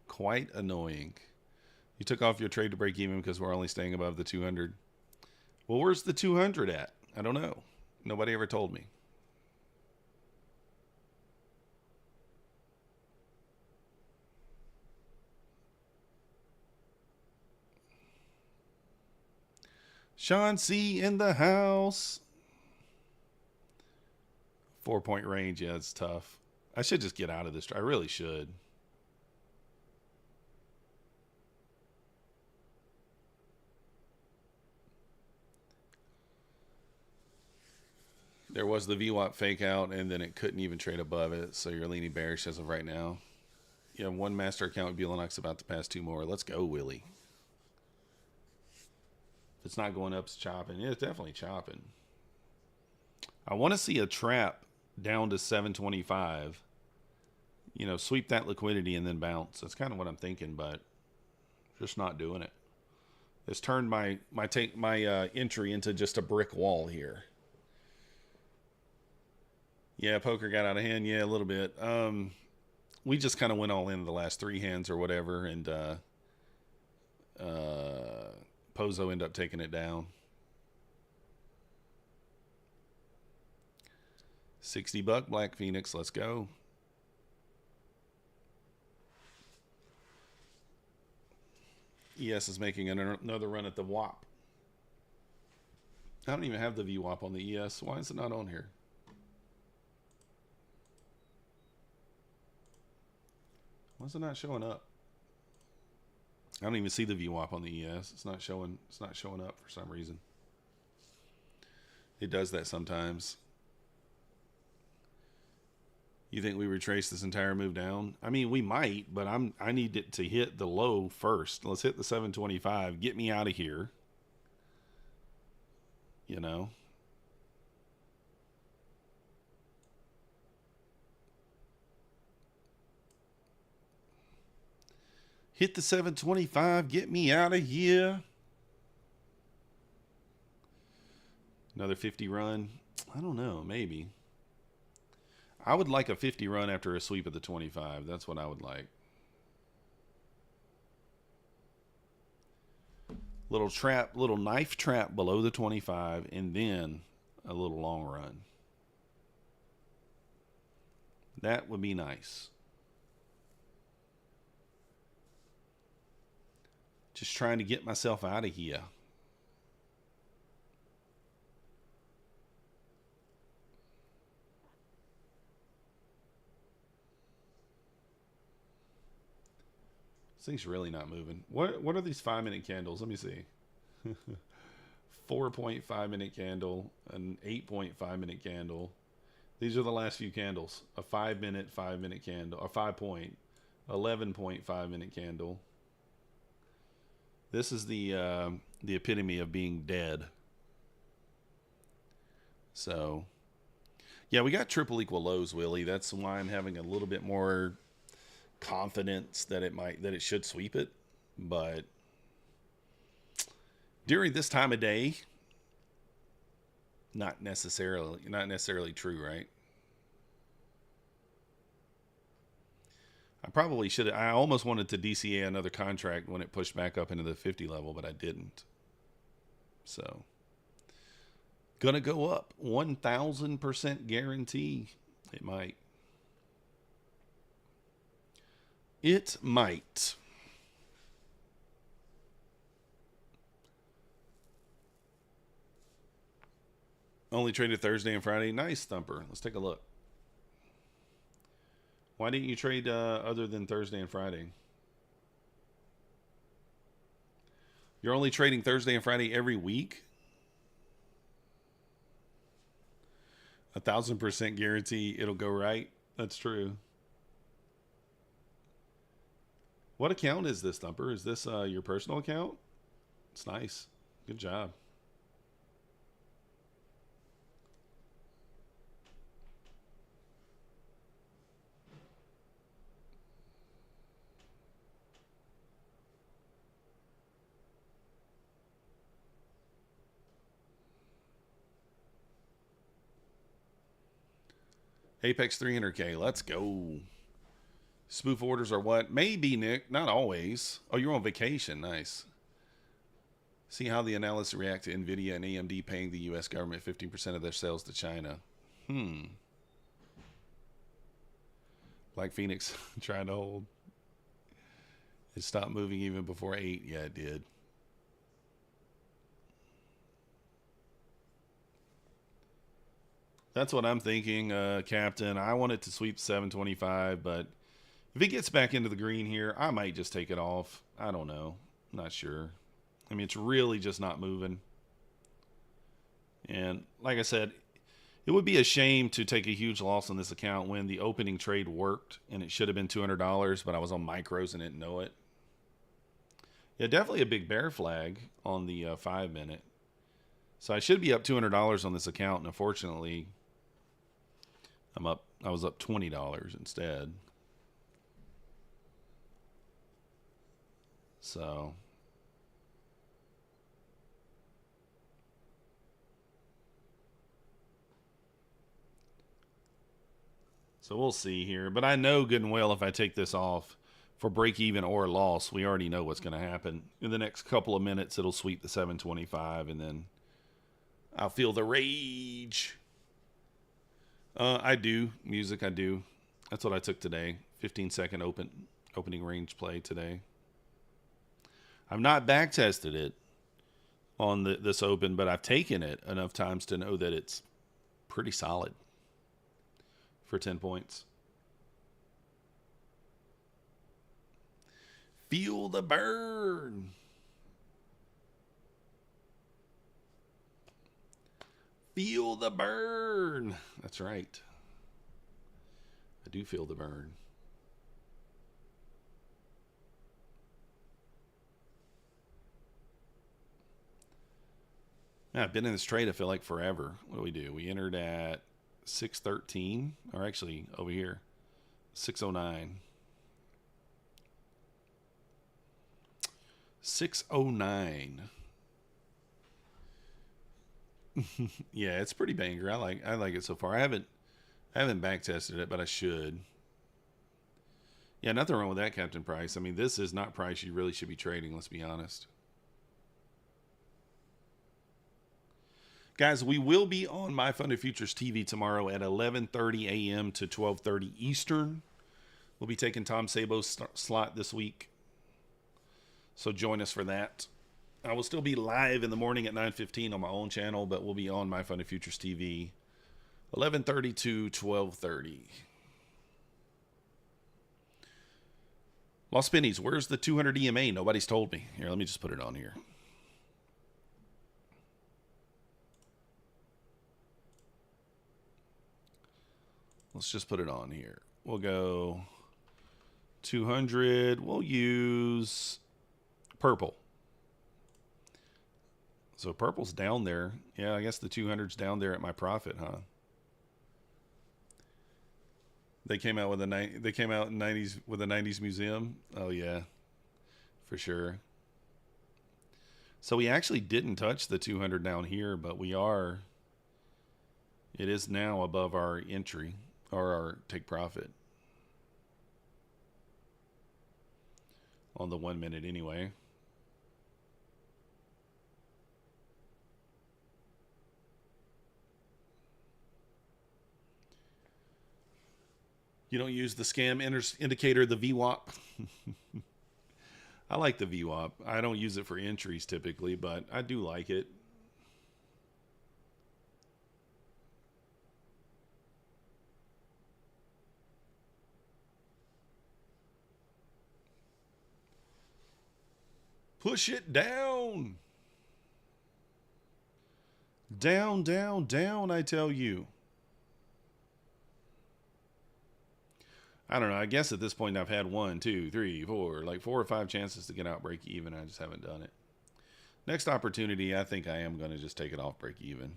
Quite annoying. You took off your trade to break even because we're only staying above the 200. Well, where's the 200 at? I don't know. Nobody ever told me. Sean C. in the house. 4-point range. Yeah, it's tough. I should just get out of this. I really should. There was the VWAP fake out, and then it couldn't even trade above it. So you're leaning bearish as of right now. You have 1 master account with Bulenox about to pass 2 more. Let's go, Willie. If it's not going up, it's chopping. Yeah, it's definitely chopping. I want to see a trap down to 725 you know, sweep that liquidity and then bounce. That's kind of what I'm thinking, but just not doing it. It's turned my entry into just a brick wall here. Yeah, poker got out of hand. Yeah, a little bit. We just kind of went all in the last 3 hands or whatever, and Pozo ended up taking it down. 60 buck Black Phoenix. Let's go. ES is making another run at the WAP. I don't even have the VWAP on the ES. Why is it not on here? Why is it not showing up? I don't even see the VWAP on the ES. It's not showing. It's not showing up for some reason. It does that sometimes. You think we retrace this entire move down? I mean, we might, but I need it to hit the low first. Let's hit the 725. Get me out of here. You know. Hit the 725. Get me out of here. Another 50 run. I don't know. Maybe. I would like a 50 run after a sweep of the 25. That's what I would like. Little trap, little knife trap below the 25, and then a little long run. That would be nice. Just trying to get myself out of here. This thing's really not moving. What are these 5-minute candles? Let me see. 4.5-minute candle, an 8.5-minute candle. These are the last few candles. A 5-minute candle, or 5-point, 11.5-minute candle. This is the epitome of being dead. So, yeah, we got triple equal lows, Willie. That's why I'm having a little bit more confidence that it should sweep it. But during this time of day, not necessarily true, right? I probably should. I almost wanted to DCA another contract when it pushed back up into the 50 level, but I didn't. So, gonna go up 1,000% guarantee. It might. It might. Only traded Thursday and Friday. Nice, Thumper. Let's take a look. Why didn't you trade other than Thursday and Friday? You're only trading Thursday and Friday every week? 1,000% guarantee it'll go right. That's true. What account is this, Thumper? Is this your personal account? It's nice. Good job. Apex 300K. Let's go. Spoof orders are what? Maybe, Nick. Not always. Oh, you're on vacation. Nice. See how the analysts react to NVIDIA and AMD paying the U.S. government 15% of their sales to China. Black Phoenix trying to hold. It stopped moving even before 8. Yeah, it did. That's what I'm thinking, Captain. I want it to sweep 725, but if it gets back into the green here, I might just take it off. I don't know. I'm not sure. I mean, it's really just not moving. And like I said, it would be a shame to take a huge loss on this account when the opening trade worked and it should have been $200, but I was on micros and didn't know it. Yeah, definitely a big bear flag on the 5-minute. So I should be up $200 on this account, and unfortunately, I was up $20 instead. So we'll see here. But I know good and well if I take this off for break even or loss, we already know what's going to happen. In the next couple of minutes, it'll sweep the 725, and then I'll feel the rage. I do. Music, I do. That's what I took today. 15-second opening range play today. I've not back tested it on this open, but I've taken it enough times to know that it's pretty solid for 10 points. Feel the burn. Feel the burn. That's right. I do feel the burn. Yeah, I've been in this trade, I feel like, forever. What do we do? We entered at 613, or actually over here, 609. 609. Yeah, it's pretty banger. I like it so far. I haven't back tested it, but I should. Yeah, nothing wrong with that, Captain Price. I mean, this is not price you really should be trading, let's be honest. Guys, we will be on My Funded Futures TV tomorrow at 11:30 a.m. to 12:30 Eastern. We'll be taking Tom Sabo's slot this week, so join us for that. I will still be live in the morning at 9:15 on my own channel, but we'll be on My Funded Futures TV 11:30 to 12:30. Lost Pennies, where's the 200 EMA? Nobody's told me. Here, let me just put it on here. Let's just put it on here. We'll go 200. We'll use purple. So purple's down there. Yeah, I guess the 200's down there at my profit, huh? They came out with they came out in 90s with a 90s museum. Oh yeah. For sure. So we actually didn't touch the 200 down here, but it is now above our entry or our take profit on the 1 minute anyway. You don't use the scam indicator, the VWAP? I like the VWAP. I don't use it for entries typically, but I do like it. Push it down. Down, down, down, I tell you. I don't know. I guess at this point I've had 1, 2, 3, 4, like 4 or 5 chances to get out break even. I just haven't done it. Next opportunity, I think I am going to just take it off break even.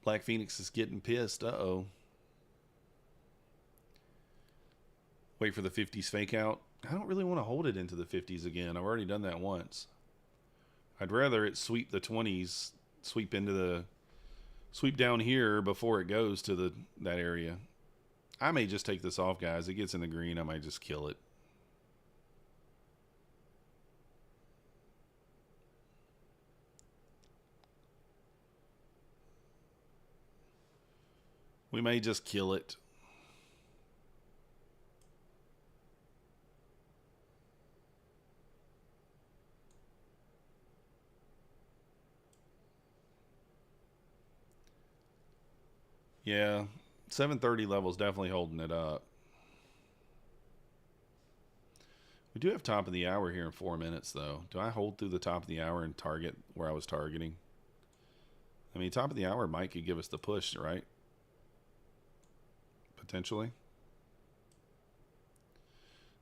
Black Phoenix is getting pissed. Uh-oh. Wait for the 50s fake out. I don't really want to hold it into the 50s again. I've already done that once. I'd rather it sweep the 20s, sweep down here before it goes to that area. I may just take this off, guys. It gets in the green. I might just kill it. We may just kill it. Yeah, 730 level is definitely holding it up. We do have top of the hour here in 4 minutes, though. Do I hold through the top of the hour and target where I was targeting? I mean, top of the hour might could give us the push, right? Potentially.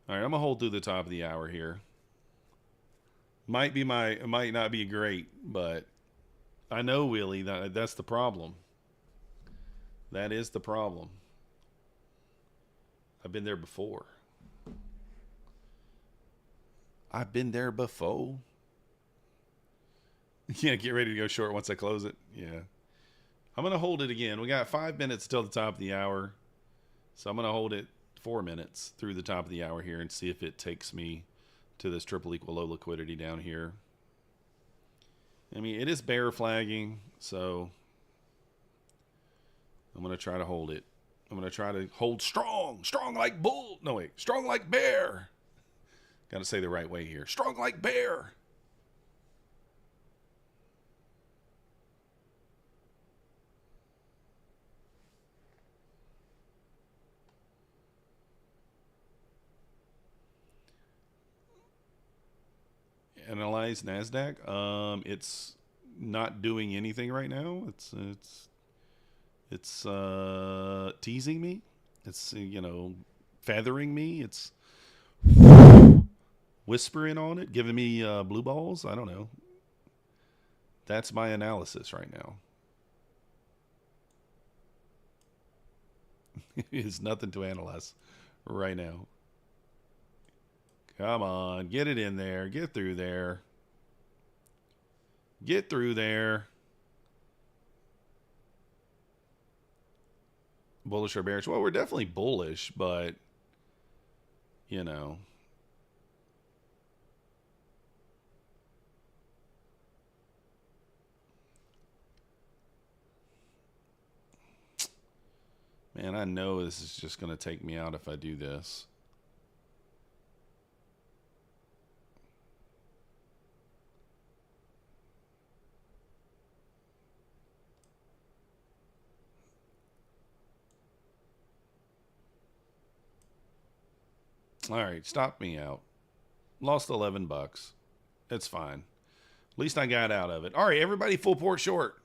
All right, I'm going to hold through the top of the hour here. Might not be great, but I know, Willie. That's the problem. That is the problem. I've been there before. I've been there before. Yeah, get ready to go short once I close it. Yeah. I'm going to hold it again. We got 5 minutes till the top of the hour. So I'm going to hold it 4 minutes through the top of the hour here and see if it takes me to this triple equal low liquidity down here. I mean, it is bear flagging, so I'm going to try to hold it. I'm going to try to hold strong. Strong like bull. No, wait. Strong like bear. Got to say the right way here. Strong like bear. Analyze Nasdaq. It's not doing anything right now. It's teasing me. It's feathering me. It's whispering on it, giving me blue balls. I don't know. That's my analysis right now. It's nothing to analyze right now. Come on, get it in there. Get through there. Get through there. Bullish or bearish? Well, we're definitely bullish, but, Man, I know this is just going to take me out if I do this. All right, stop me out. Lost 11 bucks. It's fine. At least I got out of it. All right, everybody, full port short.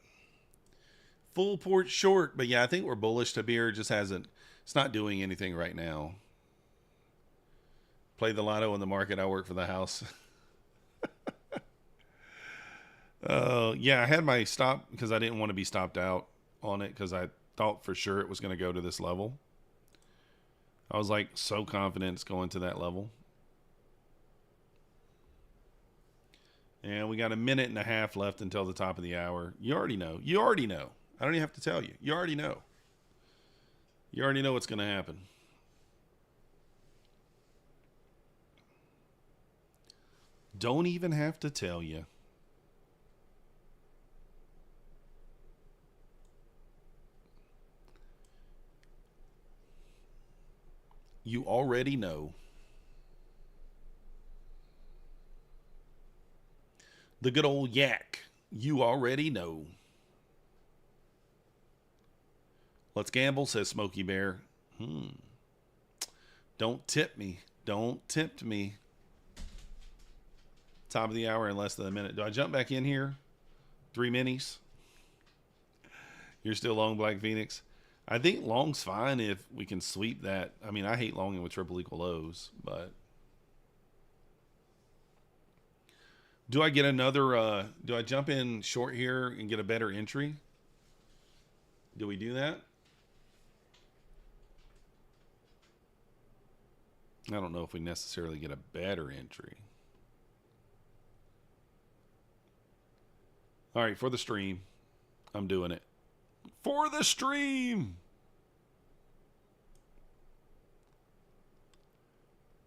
Full port short. But yeah, I think we're bullish. Tabir just hasn't, it's not doing anything right now. Play the lotto in the market. I work for the house. Yeah, I had my stop because I didn't want to be stopped out on it because I thought for sure it was going to go to this level. I was like so confident it's going to that level. And we got a minute and a half left until the top of the hour. You already know. You already know. I don't even have to tell you. You already know. You already know what's going to happen. Don't even have to tell you. You already know. The good old yak. You already know. Let's gamble, says Smokey Bear. Don't tip me. Don't tempt me. Top of the hour in less than a minute. Do I jump back in here? 3 minis. You're still long, Black Phoenix. I think long's fine if we can sweep that. I mean, I hate longing with triple equal lows, but do I get another, do I jump in short here and get a better entry? Do we do that? I don't know if we necessarily get a better entry. All right, for the stream, I'm doing it. For the stream.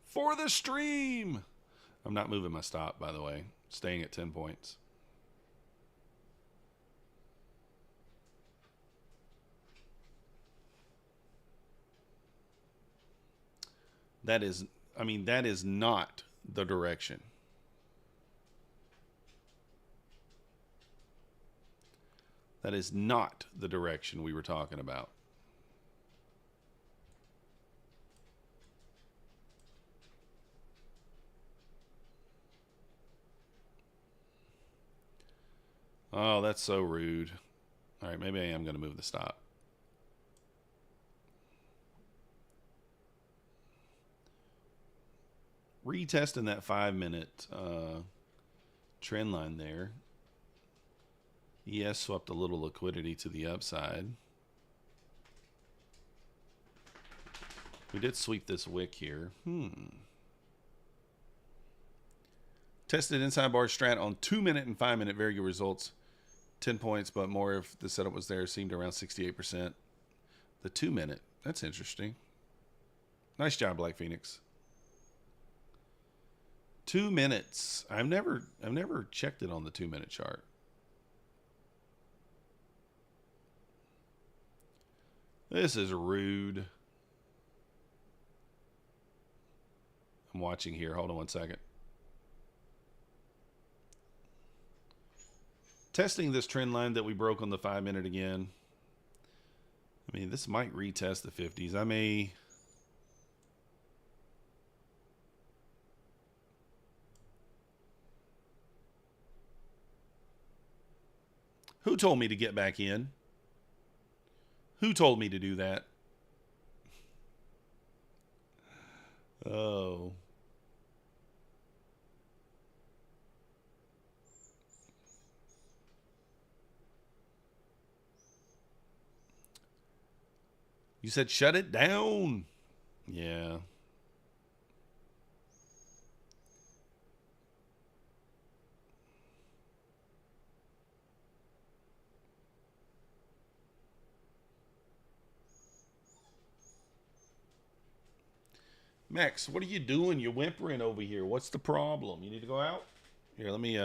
For the stream. I'm not moving my stop, by the way. Staying at 10 points. That is, I mean, that is not the direction. That is not the direction we were talking about. Oh, that's so rude. All right, maybe I am going to move the stop. Retesting that 5-minute trend line there. ES swept a little liquidity to the upside. We did sweep this wick here. Tested inside bar strat on 2-minute and 5-minute. Very good results. 10 points, but more if the setup was there. Seemed around 68%. The 2-minute. That's interesting. Nice job, Black Phoenix. 2 minutes. I've never checked it on the 2-minute chart. This is rude. I'm watching here. Hold on one second. Testing this trend line that we broke on the 5-minute again. I mean, this might retest the 50s. I may... Who told me to get back in? Who told me to do that? Oh. You said shut it down. Yeah. Max, what are you doing? You're whimpering over here. What's the problem? You need to go out? Here, let me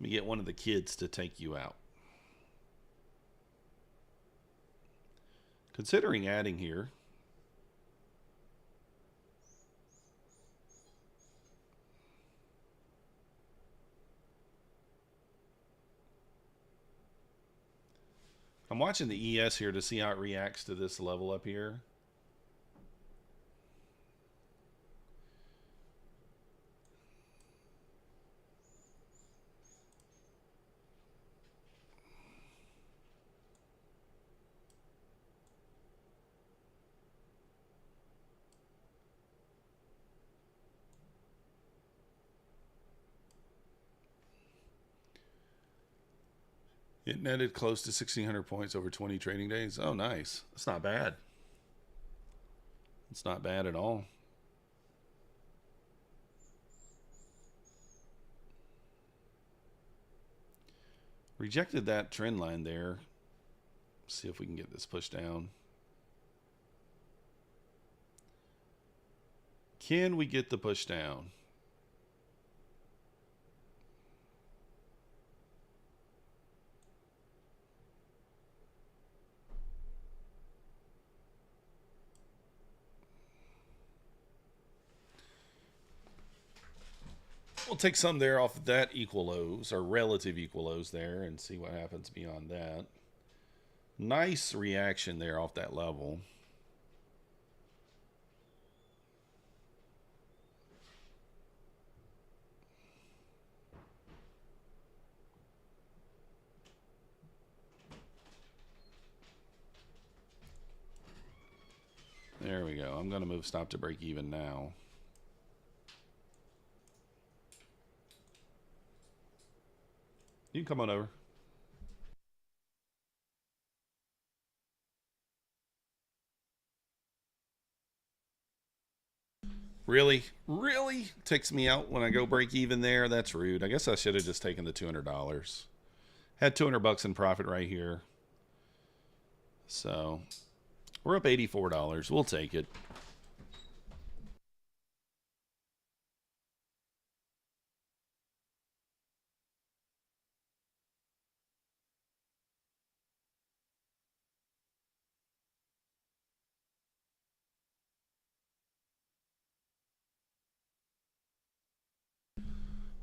get one of the kids to take you out. Considering adding here. I'm watching the ES here to see how it reacts to this level up here. It netted close to 1,600 points over 20 trading days. Oh, nice. That's not bad. It's not bad at all. Rejected that trend line there. See if we can get this pushed down. Can we get the push down? We'll take some there off of that equal lows, or relative equal lows there, and see what happens beyond that. Nice reaction there off that level. There we go. I'm going to move stop to break even now. You can come on over. Really? Really? Takes me out when I go break even there? That's rude. I guess I should have just taken the $200. Had $200 in profit right here. So, we're up $84. We'll take it.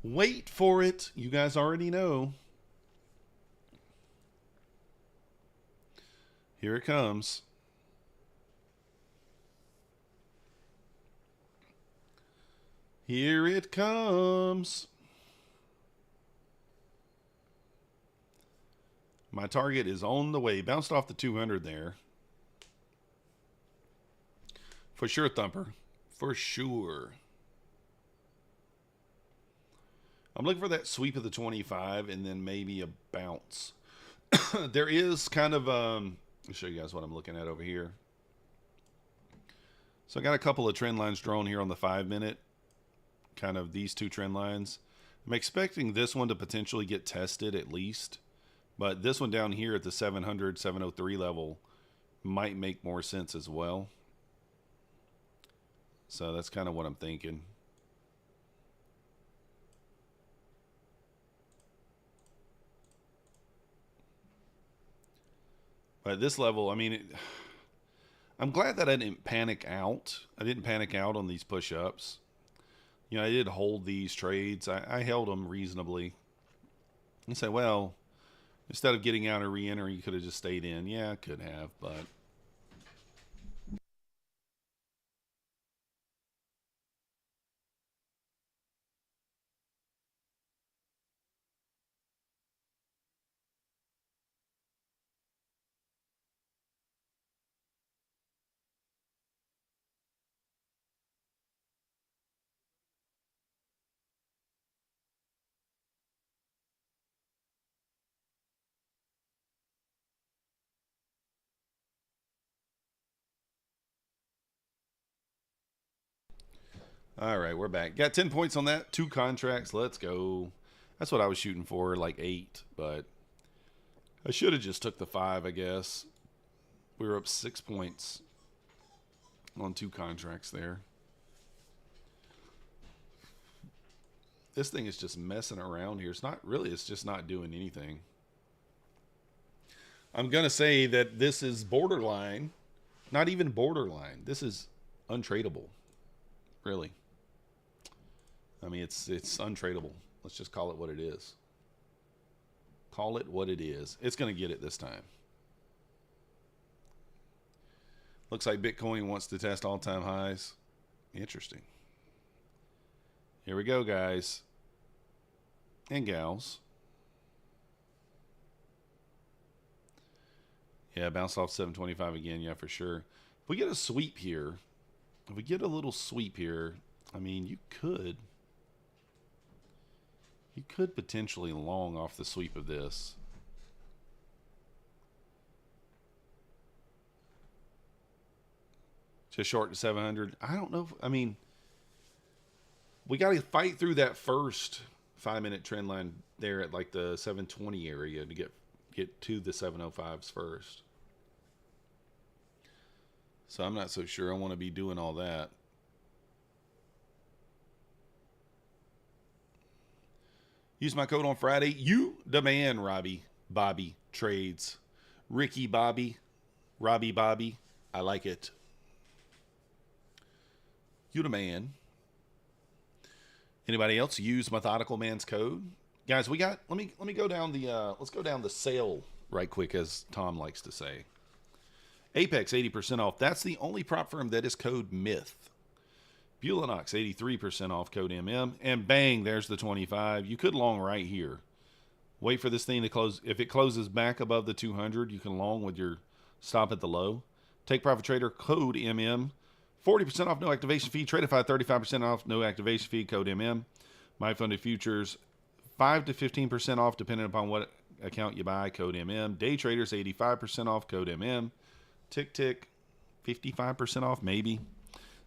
Wait for it. You guys already know. Here it comes. Here it comes. My target is on the way. Bounced off the 200 there. For sure, Thumper. For sure. I'm looking for that sweep of the 25 and then maybe a bounce. There is kind of, I'll show you guys what I'm looking at over here. So I got a couple of trend lines drawn here on the 5-minute, kind of these two trend lines. I'm expecting this one to potentially get tested at least, but this one down here at the 700, 703 level might make more sense as well. So that's kind of what I'm thinking. But at this level, I mean, I'm glad that I didn't panic out. I didn't panic out on these push-ups. You know, I did hold these trades. I held them reasonably. You say, well, instead of getting out or re-entering, you could have just stayed in. Yeah, I could have, but... All right, we're back. Got 10 points on that. 2 contracts. Let's go. That's what I was shooting for, like 8, but I should have just took the 5, I guess. We were up 6 points on 2 contracts there. This thing is just messing around here. It's not really, it's just not doing anything. I'm going to say that this is borderline, not even borderline. This is untradeable, really. I mean, it's untradeable. Let's just call it what it is. Call it what it is. It's going to get it this time. Looks like Bitcoin wants to test all-time highs. Interesting. Here we go, guys. And gals. Yeah, bounced off 725 again. Yeah, for sure. If we get a sweep here, if we get a little sweep here, I mean, you could potentially long off the sweep of this. Just short to 700. I don't know. I mean, we got to fight through that first 5-minute trend line there at like the 720 area to get to the 705s first. So I'm not so sure I want to be doing all that. Use my code on Friday. You demand, Robbie Bobby Trades. Ricky Bobby. Robbie Bobby. I like it. You demand. Anybody else use Methodical Man's code? Guys, we got let me go down the let's go down the sale right quick, as Tom likes to say. Apex 80% off. That's the only prop firm that is code myth. Bulenox 83% off, code MM, and bang, there's the 25. You could long right here. Wait for this thing to close. If it closes back above the 200, you can long with your stop at the low. Take Profit Trader, code MM. 40% off, no activation fee. Tradify 35% off, no activation fee, code MM. My Funded Futures 5 to 15% off depending upon what account you buy, code MM. Day Traders 85% off, code MM. Tick Tick 55% off, maybe.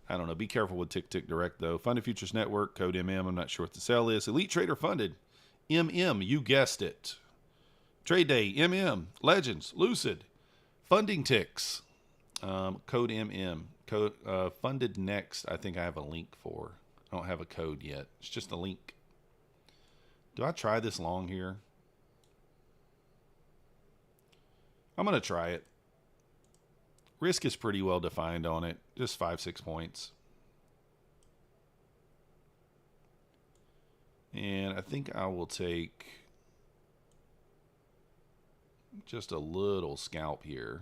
I don't know. Be careful with Tick Tick Direct, though. Funded Futures Network, code MM. I'm not sure what the sell is. Elite Trader Funded, MM. You guessed it. Trade Day, MM. Legends, Lucid. Funding Ticks, code MM. Code Funded Next, I think I have a link for. I don't have a code yet. It's just a link. Do I try this long here? I'm going to try it. Risk is pretty well defined on it. Just 5-6 points. And I think I will take just a little scalp here.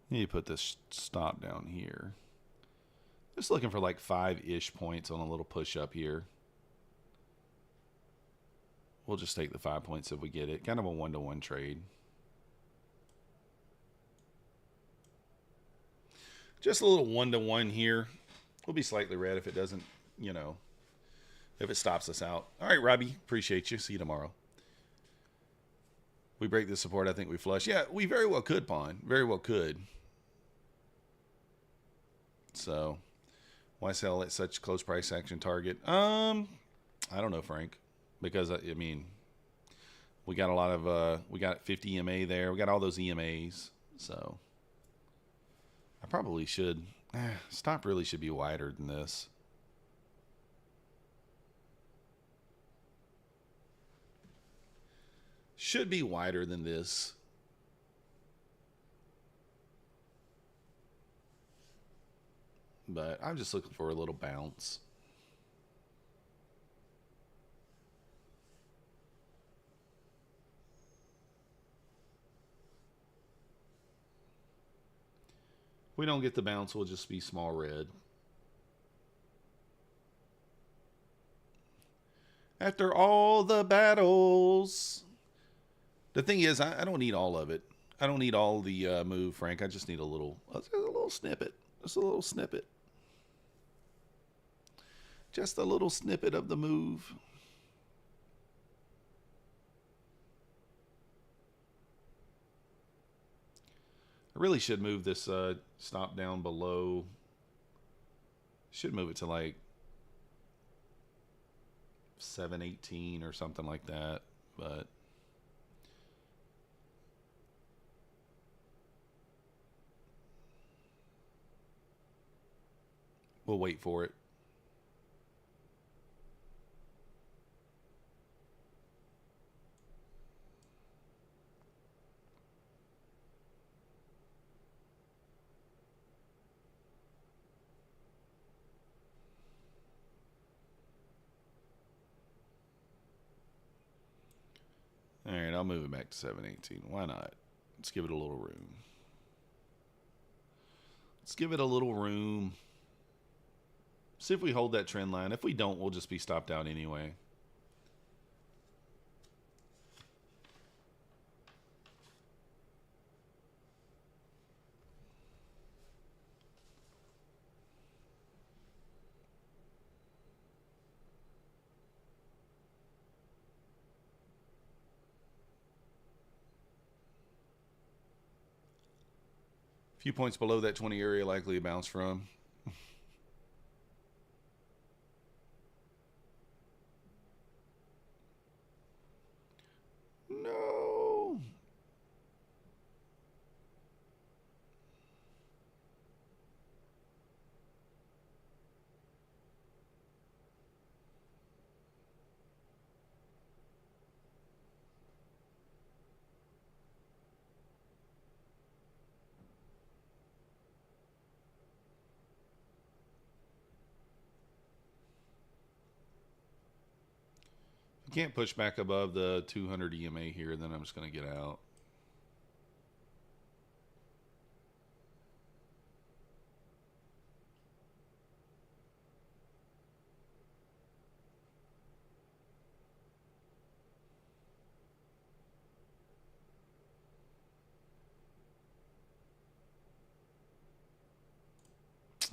Need to put this stop down here. Just looking for like 5-ish points on a little push up here. We'll just take the 5 points if we get it. Kind of a 1-to-1 trade. Just a little 1-to-1 here. We'll be slightly red if it doesn't, you know, if it stops us out. All right, Robbie. Appreciate you. See you tomorrow. We break the support. I think we flush. Yeah, we very well could, Pawn. Very well could. So, why sell at such close price action target? I don't know, Frank. Because, I mean, we got a lot of, we got 50 EMA there. We got all those EMAs. So, I probably should. Stop really should be wider than this. Should be wider than this. But I'm just looking for a little bounce. If we don't get the bounce, we'll just be small red. After all the battles. The thing is, I don't need all of it. I don't need all the move, Frank. I just need a little snippet. Just a little snippet. Just a little snippet of the move. I really should move this stop down below. Should move it to like 718 or something like that, but we'll wait for it. All right, I'll move it back to 718. Why not? Let's give it a little room. Let's give it a little room. See if we hold that trend line. If we don't, we'll just be stopped out anyway. A few points below that 20 area, likely to bounce from. No. Can't push back above the 200 EMA here, then I'm just going to get out.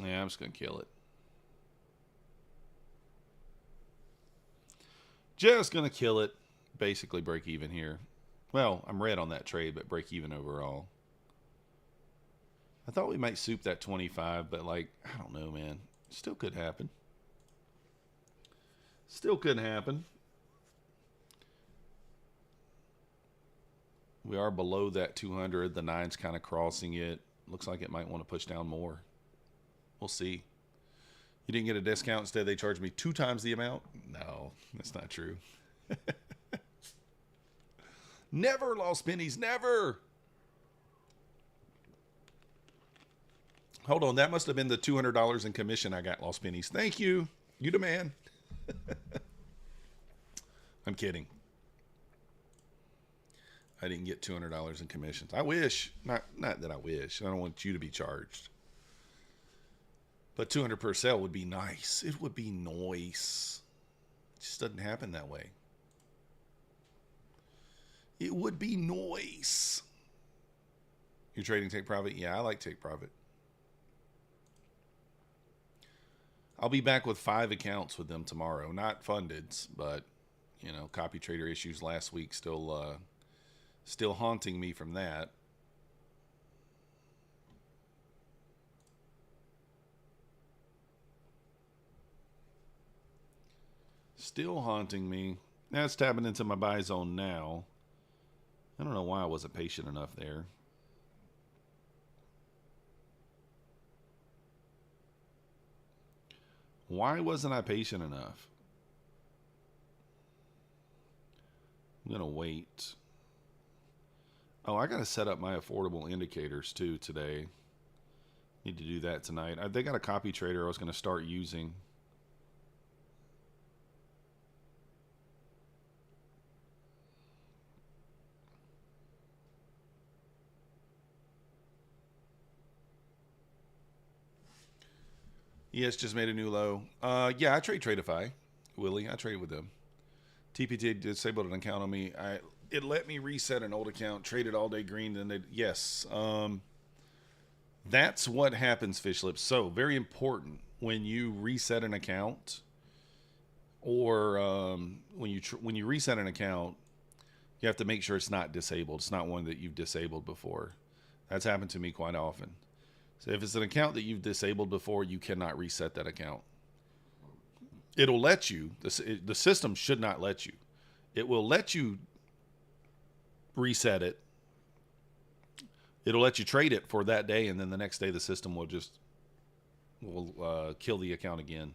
Yeah, I'm just going to kill it. Just going to kill it. Basically break even here. Well, I'm red on that trade, but break even overall. I thought we might soup that 25, but like, I don't know, man. Still could happen. Still could happen. We are below that 200. The 9's kind of crossing it. Looks like it might want to push down more. We'll see. You didn't get a discount. Instead, they charged me 2 times the amount. No, that's not true. Never lost pennies. Never. Hold on. That must have been the $200 in commission I got lost pennies. Thank you. You the man. I'm kidding. I didn't get $200 in commissions. I wish. Not that I wish. I don't want you to be charged. But 200 per sale would be nice. It would be nice. It just doesn't happen that way. It would be nice. You're trading take profit? Yeah, I like take profit. I'll be back with 5 accounts with them tomorrow. Not fundeds, but, you know, copy trader issues last week still haunting me from that. Still haunting me. Now it's tapping into my buy zone now. I don't know why I wasn't patient enough there. Why wasn't I patient enough? I'm going to wait. Oh, I got to set up my affordable indicators too today. Need to do that tonight. They got a copy trader I was going to start using. Yes, just made a new low. Yeah, I trade Tradeify. Willie, I trade with them. TPT disabled an account on me. It let me reset an old account, traded all day green, then yes. That's what happens, fish lips. So very important when you reset an account, or when you reset an account, you have to make sure it's not disabled. It's not one that you've disabled before. That's happened to me quite often. So if it's an account that you've disabled before, you cannot reset that account. It'll let you. The system should not let you. It will let you reset it. It'll let you trade it for that day, and then the next day the system will kill the account again.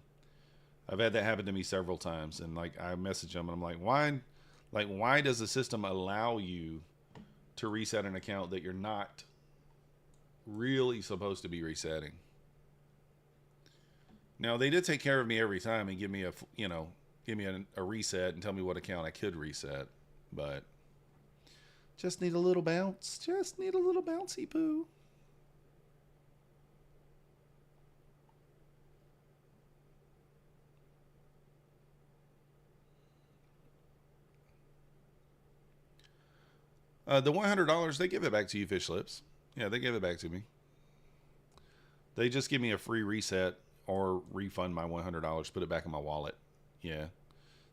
I've had that happen to me several times, and like I message them and I'm like, why does the system allow you to reset an account that you're not really supposed to be resetting? Now they did take care of me every time and give me a reset and tell me what account I could reset, but just need a little bounce. Just need a little bouncy poo. The $100, they give it back to you, fish lips. Yeah, they give it back to me. They just give me a free reset or refund my $100, put it back in my wallet. Yeah.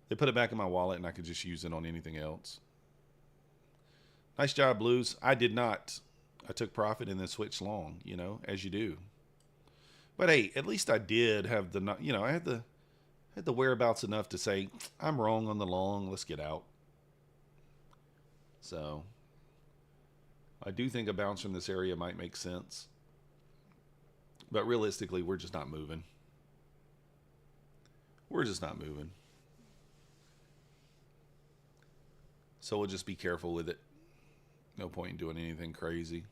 They put it back in my wallet and I could just use it on anything else. Nice job, Blues. I did not. I took profit and then switched long, as you do. But hey, at least I did have I had the whereabouts enough to say, I'm wrong on the long, let's get out. So I do think a bounce from this area might make sense. But realistically, we're just not moving. We're just not moving. So we'll just be careful with it. No point in doing anything crazy.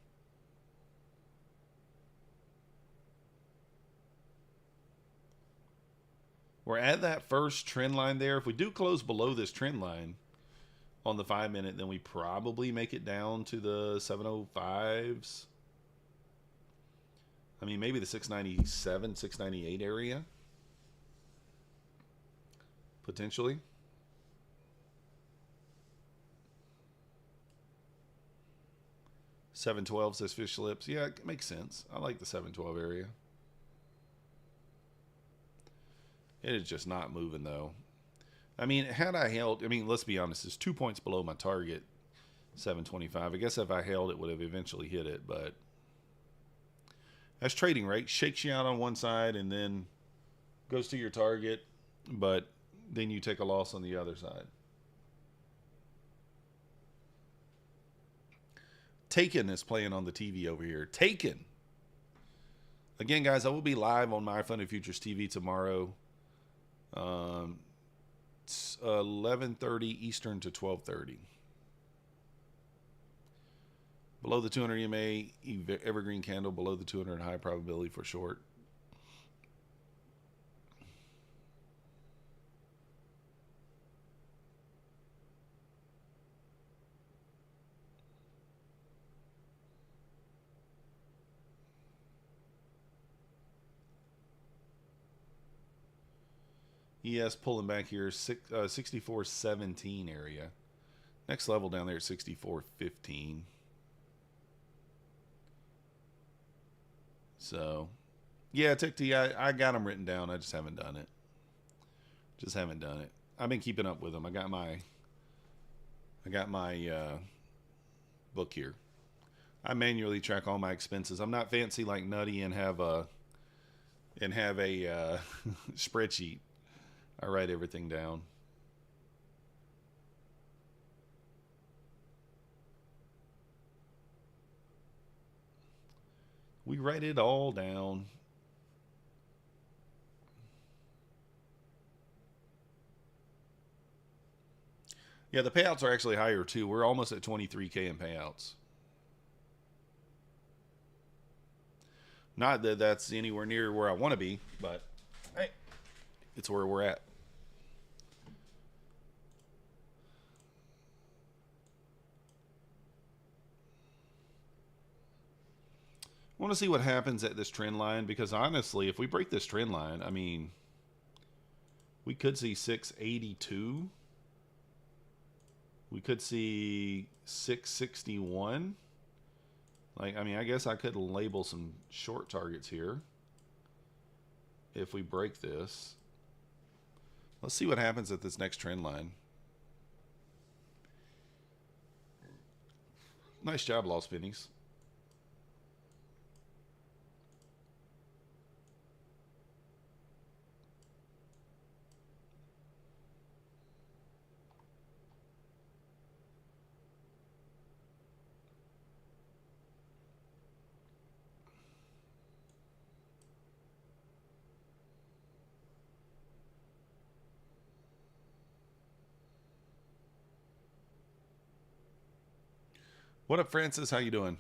We're at that first trend line there. If we do close below this trend line on the 5-minute, then we probably make it down to the 705s. I mean, maybe the 697, 698 area. Potentially. $712 says fish lips. Yeah, it makes sense. I like the 712 area. It is just not moving, though. I mean, had I held, let's be honest, it's 2 points below my target, 725. I guess if I held, it would have eventually hit it, but that's trading, right? Shakes you out on one side and then goes to your target, but then you take a loss on the other side. Taken is playing on the TV over here. Taken. Again, guys, I will be live on My Funded Futures TV tomorrow. 11:30 Eastern to 12:30. Below the 200 EMA, evergreen candle. Below the 200 high probability for short. ES pulling back here, 64.17 area. Next level down there at 64.15. So, yeah, TickT, I got them written down. I just haven't done it. I've been keeping up with them. I got my book here. I manually track all my expenses. I'm not fancy like Nutty and have a spreadsheet. I write everything down. We write it all down. Yeah, the payouts are actually higher too. We're almost at 23K in payouts. Not that that's anywhere near where I want to be, but hey, it's where we're at. I want to see what happens at this trend line, because honestly, if we break this trend line, I mean, we could see 682. We could see 661. Like, I mean, I guess I could label some short targets here if we break this. Let's see what happens at this next trend line. Nice job, Lost Pennies. What up, Francis? How you doing?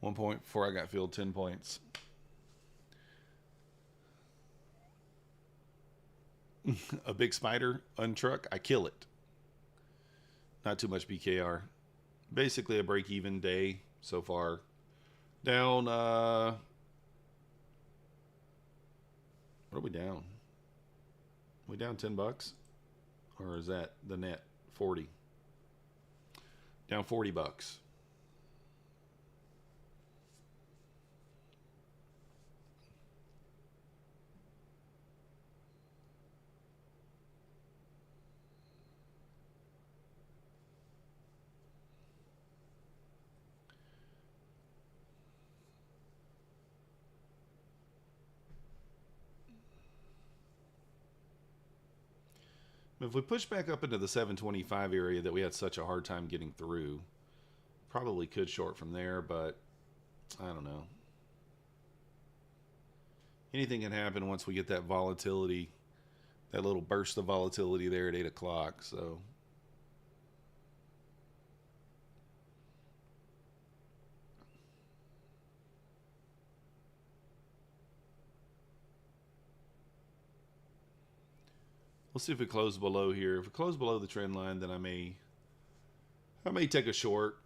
One point before I got filled, 10 points. A big spider, untruck, I kill it. Not too much BKR. Basically a break-even day so far. Down, what are we down? We down 10 bucks? Or is that the net? 40. Down 40 bucks. If we push back up into the 725 area that we had such a hard time getting through, probably could short from there, but I don't know. Anything can happen once we get that volatility, that little burst of volatility there at 8 o'clock, so. We'll see if we close below here. If we close below the trend line, then I may take a short.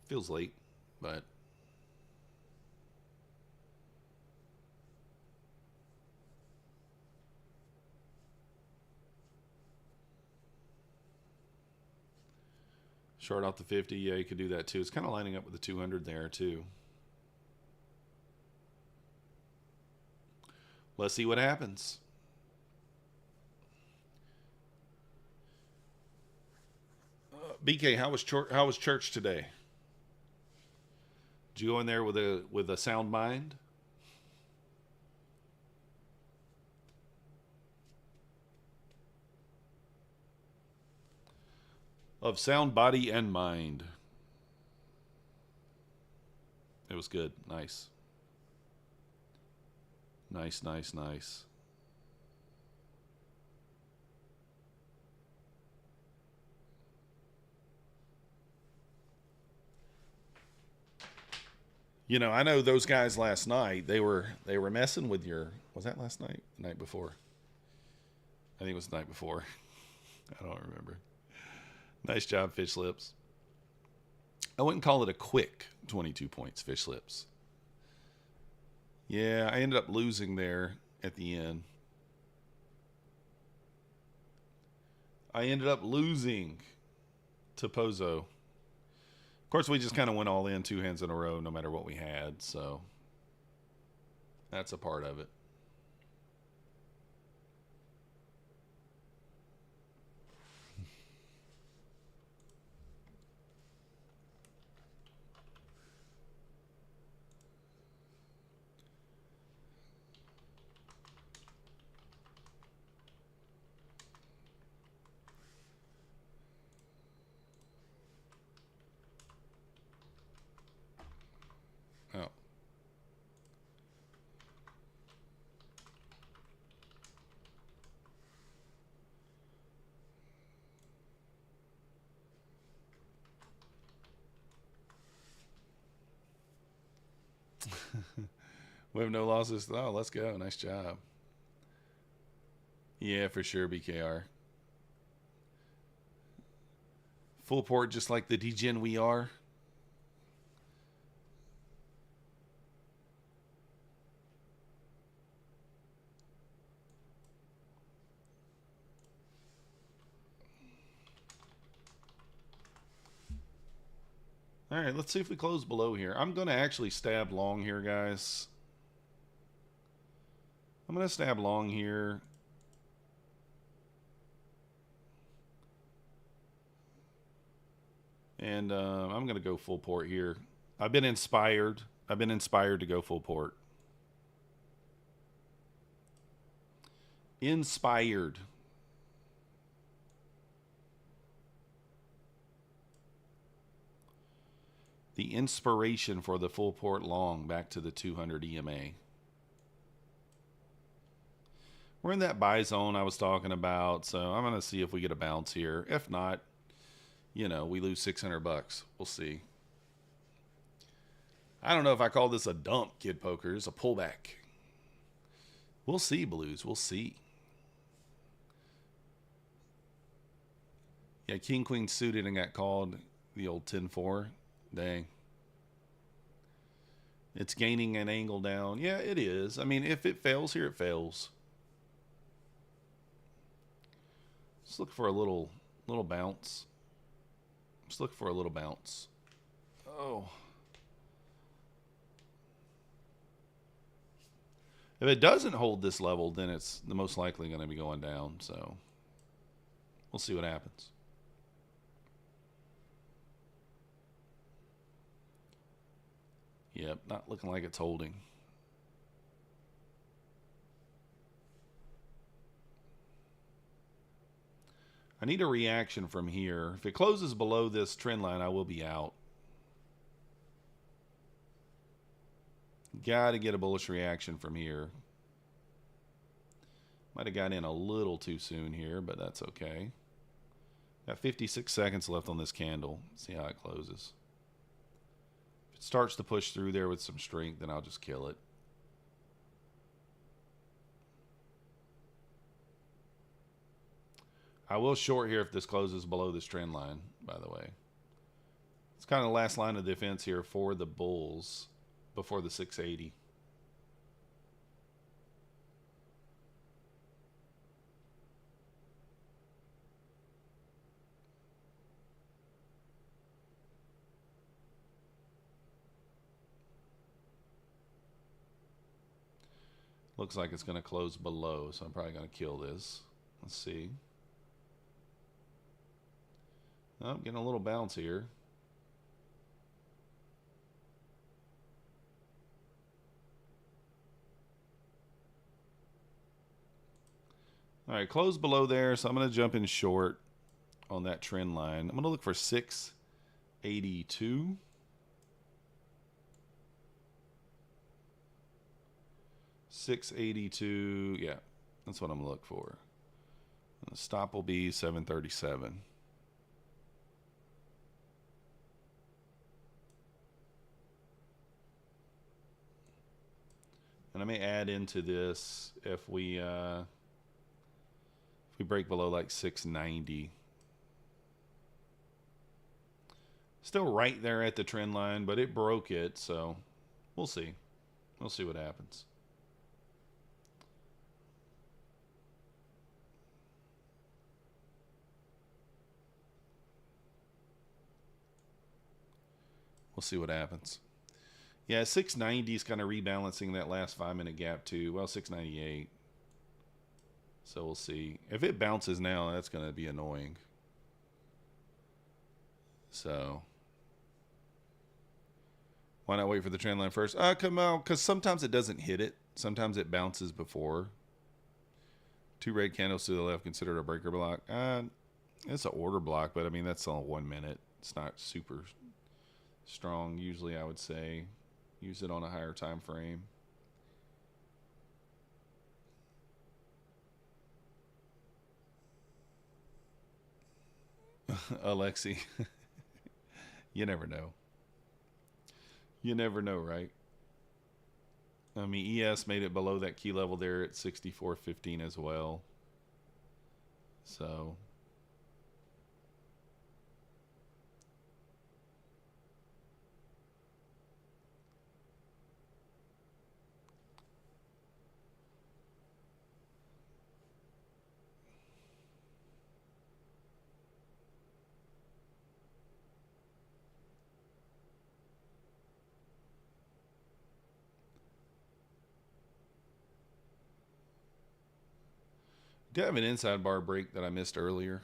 Feels late, but short out the 50. Yeah, you could do that too. It's kind of lining up with the 200 there too. Let's see what happens. BK, how was church today? Did you go in there with a sound mind? Of sound body and mind. It was good. Nice. Nice, nice, nice. You know, I know those guys last night, they were messing with your, was that last night? The night before? I think it was the night before. I don't remember. Nice job, Fish Lips. I wouldn't call it a quick 22 points, fish lips. Yeah, I ended up losing there at the end. I ended up losing to Pozo. Of course, we just kind of went all in 2 hands in a row no matter what we had, so that's a part of it. Oh. We have no losses. Oh, let's go. Nice job. Yeah, for sure, BKR. Full port just like the degen we are. All right, let's see if we close below here. I'm going to actually stab long here, guys. I'm going to stab long here. And I'm going to go full port here. I've been inspired. I've been inspired to go full port. Inspired. The inspiration for the full port long back to the 200 EMA. We're in that buy zone I was talking about, so I'm going to see if we get a bounce here. If not, you know, we lose 600 bucks. We'll see. I don't know if I call this a dump, Kid Pokers, a pullback. We'll see, Blues. We'll see. Yeah, King Queen suited and got called the old 10-4. Dang. It's gaining an angle down. Yeah, it is. I mean, if it fails here, it fails. Let's look for a little bounce. Let's look for a little bounce. Oh. If it doesn't hold this level, then it's the most likely going to be going down. So we'll see what happens. Yep, not looking like it's holding. I need a reaction from here. If it closes below this trend line, I will be out. Got to get a bullish reaction from here. Might have got in a little too soon here, but that's okay. Got 56 seconds left on this candle. See how it closes. If it starts to push through there with some strength, then I'll just kill it. I will short here if this closes below this trend line, by the way. It's kind of the last line of defense here for the bulls before the 680. Looks like it's going to close below, so I'm probably going to kill this. Let's see. Oh, getting a little bounce here. All right, close below there, so I'm going to jump in short on that trend line. I'm going to look for 682. 682, yeah, that's what I'm going to look for. The stop will be 737. And I may add into this if we break below like 690. Still right there at the trend line, but it broke it, so we'll see. We'll see what happens. We'll see what happens. Yeah, 690 is kind of rebalancing that last 5-minute gap too. Well, 698. So we'll see. If it bounces now, that's going to be annoying. So why not wait for the trend line first? Come on, because sometimes it doesn't hit it. Sometimes it bounces before. 2 red candles to the left considered a breaker block. It's an order block, but I mean that's on 1 minute. It's not super strong. Usually I would say use it on a higher time frame. Alexi. You never know. You never know, right? I mean, ES made it below that key level there at 64.15 as well. So do you have an inside bar break that I missed earlier?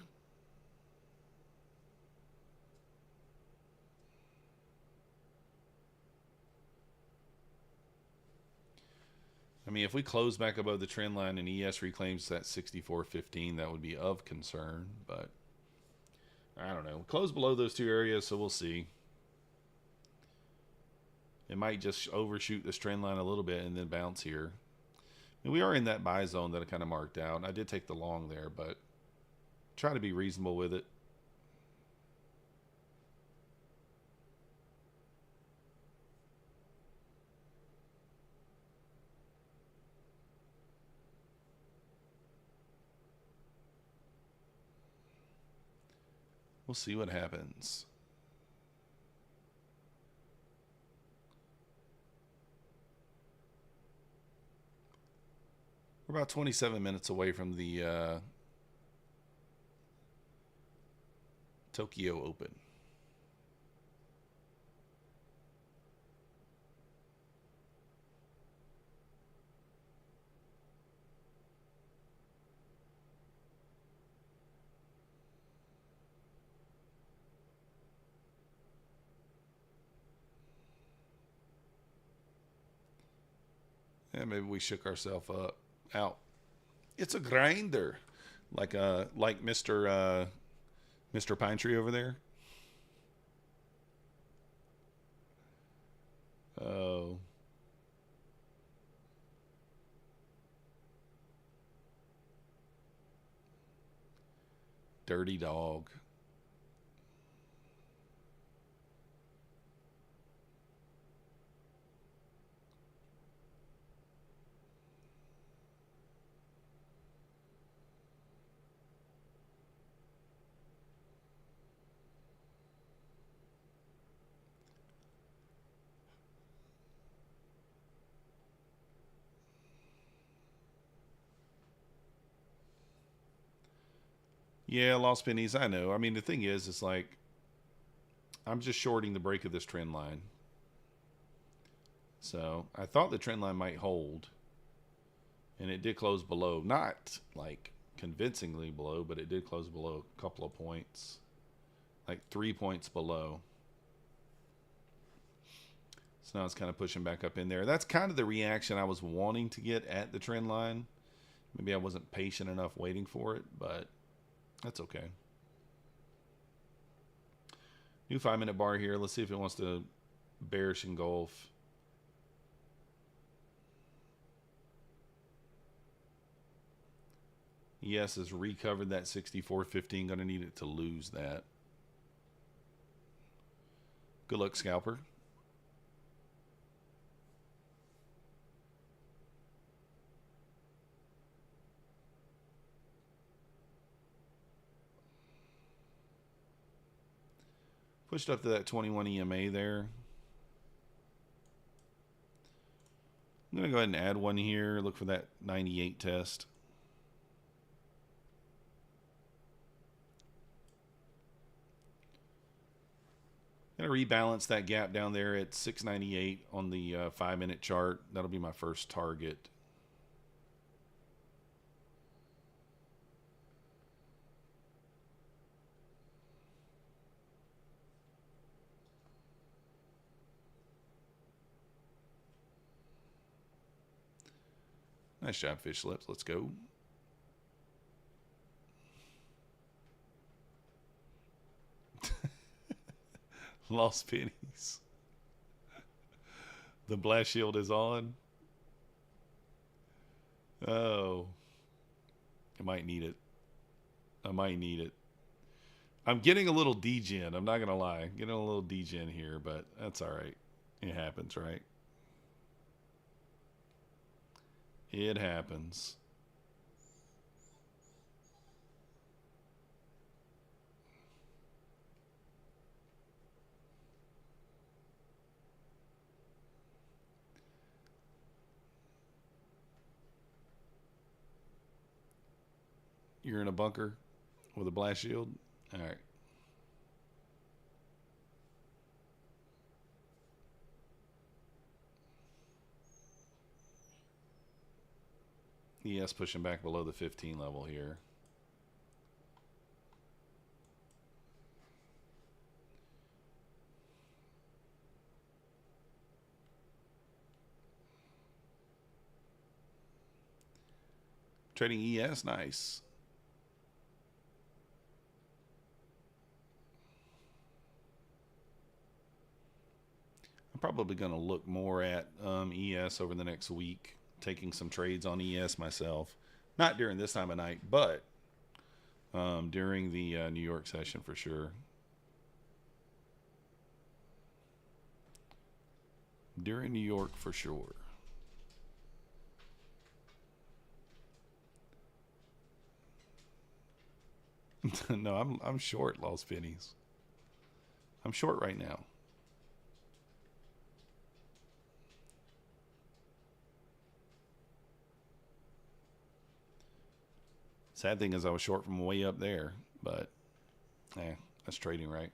I mean, if we close back above the trend line and ES reclaims that 64.15, that would be of concern. But I don't know. Close below those two areas, so we'll see. It might just overshoot this trend line a little bit and then bounce here. And we are in that buy zone that I kind of marked out. I did take the long there, but try to be reasonable with it. We'll see what happens. We're about 27 minutes away from the Tokyo Open. Yeah, maybe we shook ourselves out. It's a grinder, like Mr. Pine Tree over there. Oh, dirty dog. Yeah, lost pennies. I know. I mean, the thing is, it's like I'm just shorting the break of this trend line. So I thought the trend line might hold, and it did close below. Not like convincingly below, but it did close below a couple of points, like 3 points below. So now it's kind of pushing back up in there. That's kind of the reaction I was wanting to get at the trend line. Maybe I wasn't patient enough waiting for it, but that's okay. New 5-minute bar here. Let's see if it wants to bearish engulf. Yes, has recovered that 64.15. Going to need it to lose that. Good luck, scalper. Pushed up to that 21 EMA there. I'm going to go ahead and add one here. Look for that 98 test. Going to rebalance that gap down there at 698 on the 5-minute chart. That'll be my first target. Nice job, fish lips. Let's go. Lost pennies. The blast shield is on. Oh. I might need it. I might need it. I'm getting a little degen. I'm not going to lie. Getting a little degen here, but that's all right. It happens, right? It happens. You're in a bunker with a blast shield? All right. ES pushing back below the 15 level here. Trading ES, nice. I'm probably going to look more at ES over the next week, taking some trades on ES myself. Not during this time of night, but during the New York session for sure. During New York for sure. No, I'm short lost pennies. I'm short right now. Sad thing is I was short from way up there, but that's trading, right?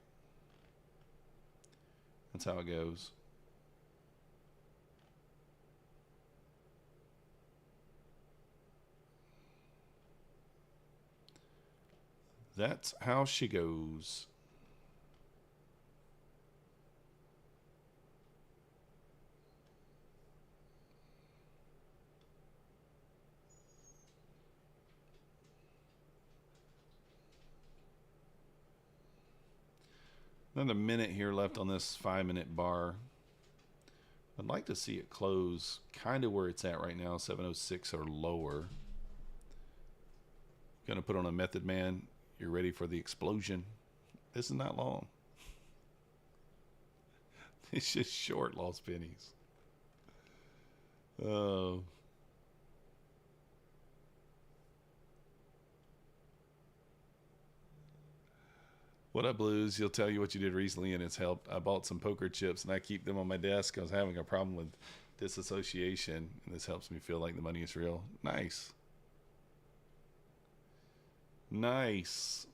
That's how it goes. That's how she goes. Another minute here left on this 5-minute bar. I'd like to see it close kind of where it's at right now, 706 or lower. Gonna put on a method man. You're ready for the explosion. This is not long. It's just short lost pennies. Oh. What up, Blues? He'll tell you what you did recently and it's helped. I bought some poker chips and I keep them on my desk. I was having a problem with disassociation and this helps me feel like the money is real. Nice. Nice.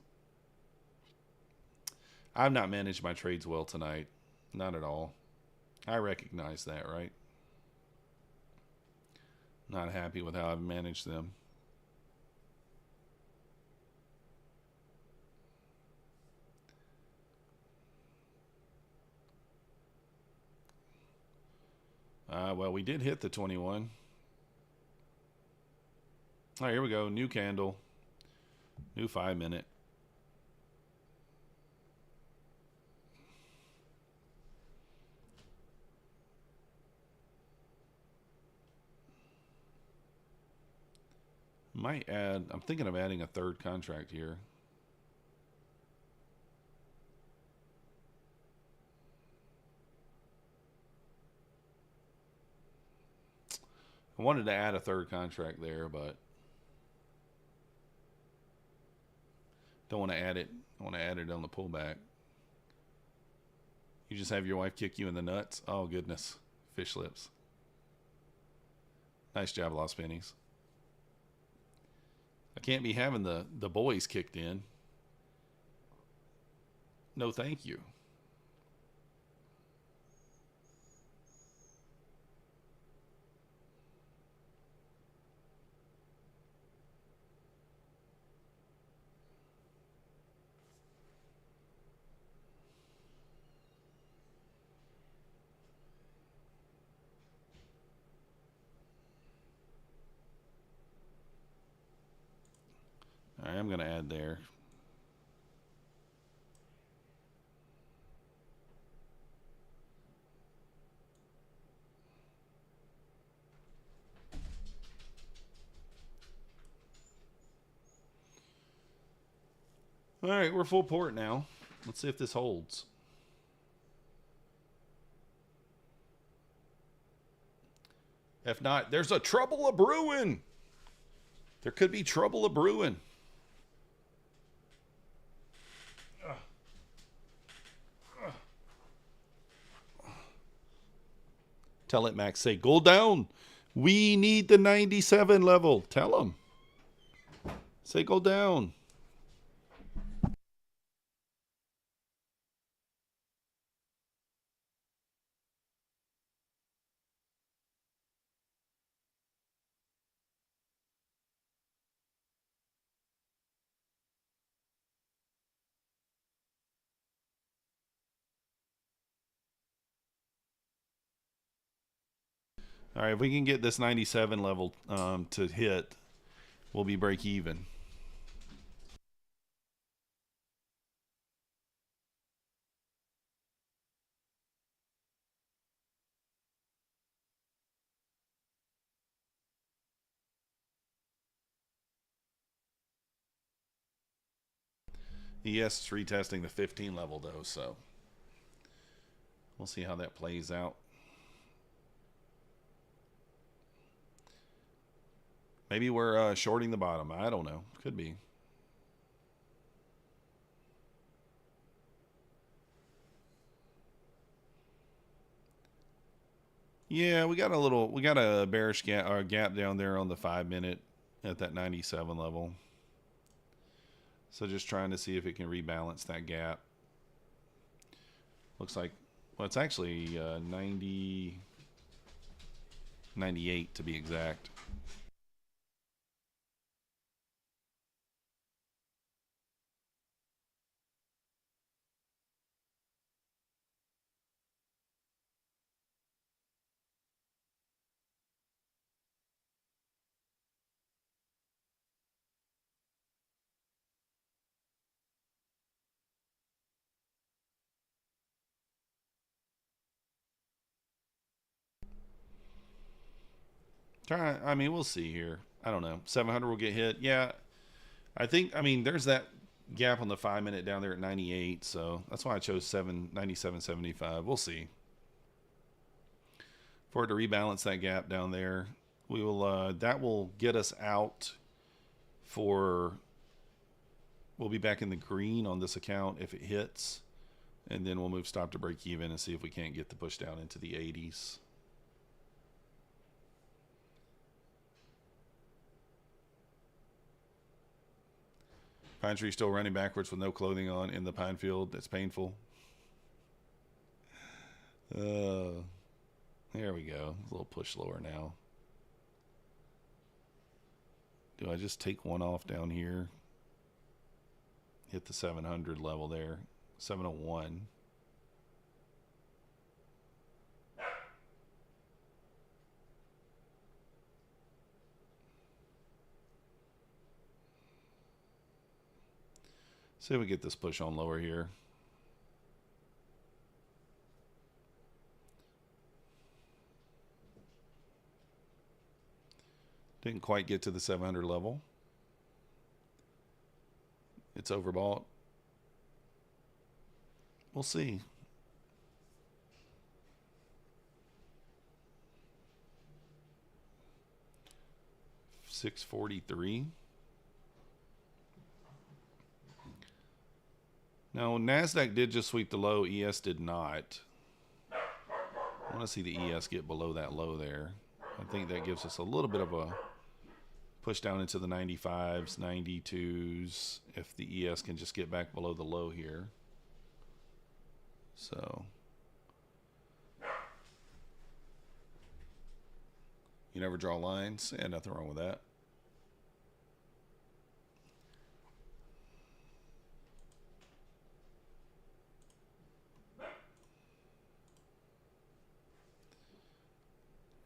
I've not managed my trades well tonight. Not at all. I recognize that, right? Not happy with how I've managed them. Well, we did hit the 21. All right, here we go. New candle. New 5-minute. Might add, I'm thinking of adding a third contract here. I wanted to add a third contract there, but don't want to add it. I want to add it on the pullback. You just have your wife kick you in the nuts? Oh, goodness. Fish lips. Nice job, Lost Pennies. I can't be having the boys kicked in. No, thank you. All right, I'm going to add there. All right, we're full port now. Let's see if this holds. If not, there's a trouble a brewing. There could be trouble a brewing. Tell it, Max. Say, go down. We need the 97 level. Tell him. Say, go down. All right, if we can get this 97 level to hit, we'll be break even. Yes, it's retesting the 15 level, though, so we'll see how that plays out. Maybe we're shorting the bottom. I don't know. Could be. Yeah, we got a bearish gap, or gap down there on the 5-minute at that 97 level. So just trying to see if it can rebalance that gap. Looks like, well, it's actually 98 to be exact. I mean, we'll see here. I don't know. 700 will get hit. Yeah, I think. I mean, there's that gap on the 5-minute down there at 98. So that's why I chose 97.75. We'll see. For it to rebalance that gap down there, we will. That will get us out for. We'll be back in the green on this account if it hits, and then we'll move stop to break even and see if we can't get the push down into the 80s. Pine tree still running backwards with no clothing on in the pine field. That's painful. There we go. A little push lower now. Do I just take one off down here? Hit the 700 level there. 701. See if we get this push on lower here. Didn't quite get to the 700 level. It's overbought. We'll see. $643. Now, Nasdaq did just sweep the low. ES did not. I want to see the ES get below that low there. I think that gives us a little bit of a push down into the 95s, 92s, if the ES can just get back below the low here. So, you never draw lines. Yeah, nothing wrong with that.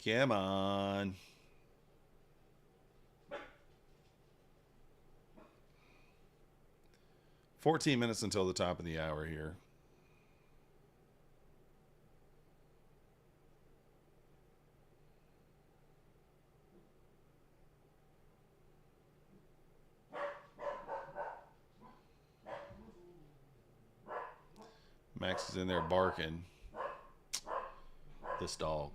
Come on. $14 minutes until the top of the hour here. Max is in there barking. This dog.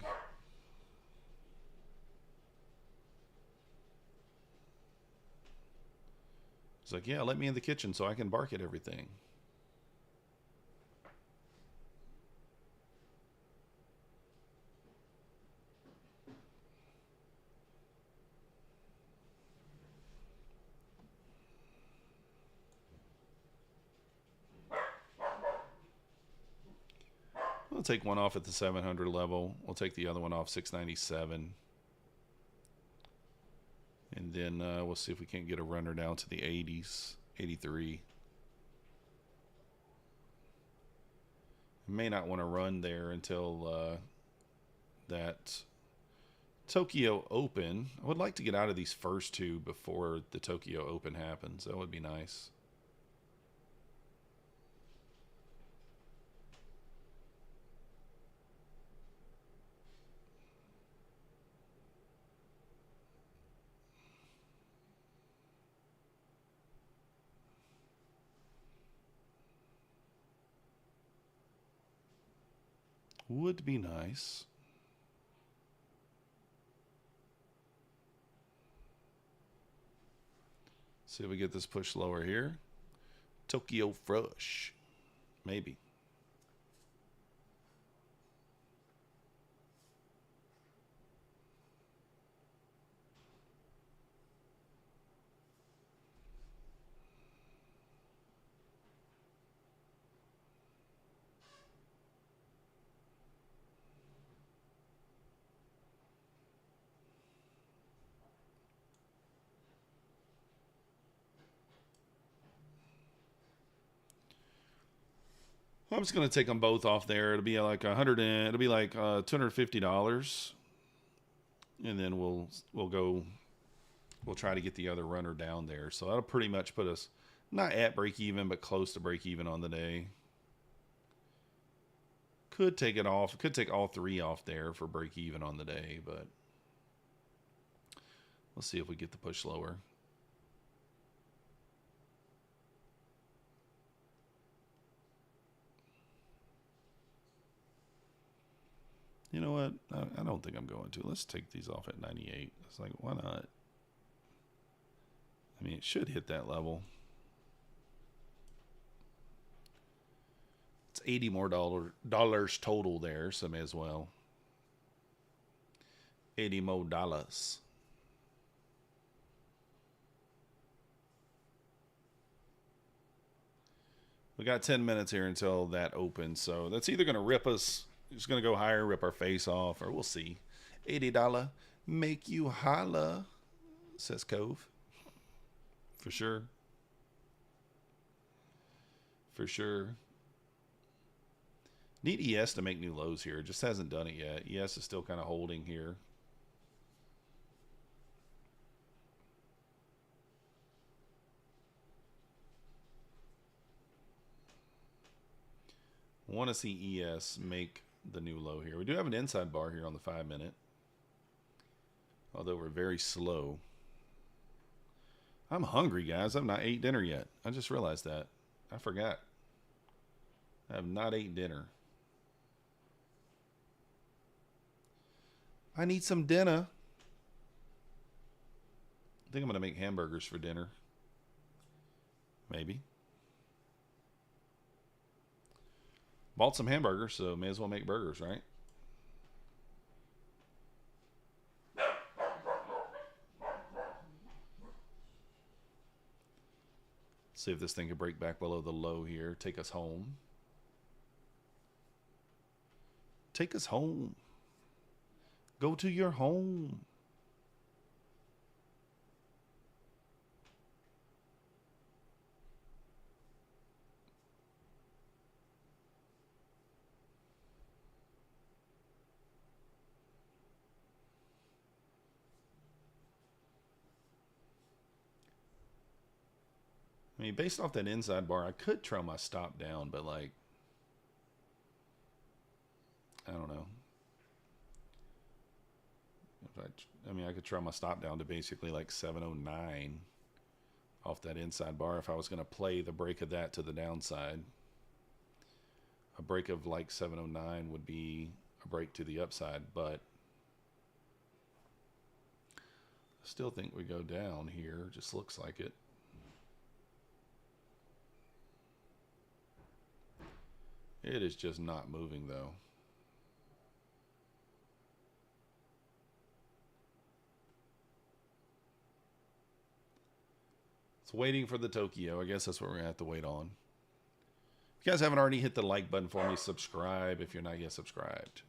He's like, yeah, let me in the kitchen so I can bark at everything. We'll take one off at the 700 level. We'll take the other one off 697. And then we'll see if we can't get a runner down to the 80s, 83. May not want to run there until that Tokyo Open. I would like to get out of these first two before the Tokyo Open happens. That would be nice. Would be nice. See if we get this push lower here. Tokyo Frush. Maybe. I'm just gonna take them both off there. It'll be like it'll be like $250, and then we'll try to get the other runner down there. So that'll pretty much put us not at break even, but close to break even on the day. Could take it off. Could take all three off there for break even on the day, but we'll see if we get the push lower. You know what? I don't think I'm going to. Let's take these off at 98. It's like, why not? I mean, it should hit that level. It's $80 more dollars total there, so may as well. $80 more dollars. We got 10 minutes here until that opens, so that's either going to rip us. It's going to go higher, rip our face off, or we'll see. $80 make you holla, says Cove. For sure. For sure. Need ES to make new lows here. It just hasn't done it yet. ES is still kind of holding here. I want to see ES make the new low here. We do have an inside bar here on the 5-minute. Although we're very slow. I'm hungry, guys. I've not ate dinner yet. I just realized that. I forgot. I have not ate dinner. I need some dinner. I think I'm going to make hamburgers for dinner. Maybe. Bought some hamburgers, so may as well make burgers, right? See if this thing can break back below the low here. Take us home. Take us home. Go to your home. I mean, based off that inside bar, I could trail my stop down, but like, I don't know. I mean, I could trail my stop down to basically like 709 off that inside bar if I was going to play the break of that to the downside. A break of like 709 would be a break to the upside, but I still think we go down here. Just looks like it. It is just not moving, though. It's waiting for the Tokyo. I guess that's what we're going to have to wait on. If you guys haven't already hit the like button for me, subscribe if you're not yet subscribed.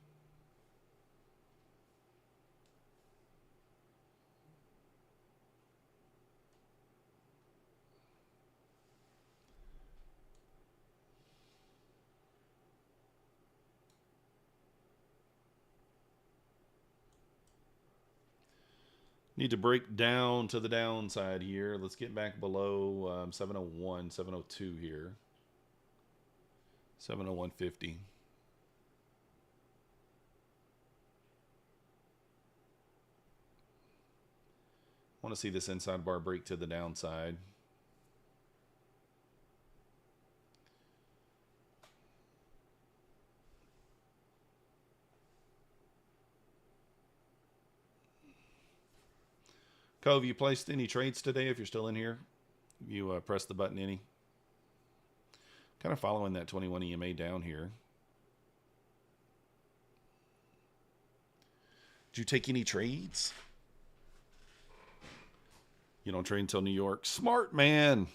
Need to break down to the downside here. Let's get back below 701, 702 here. 701.50. Want to see this inside bar break to the downside. Cove, you placed any trades today if you're still in here? You press the button any? Kind of following that 21 EMA down here. Did you take any trades? You don't trade until New York. Smart man.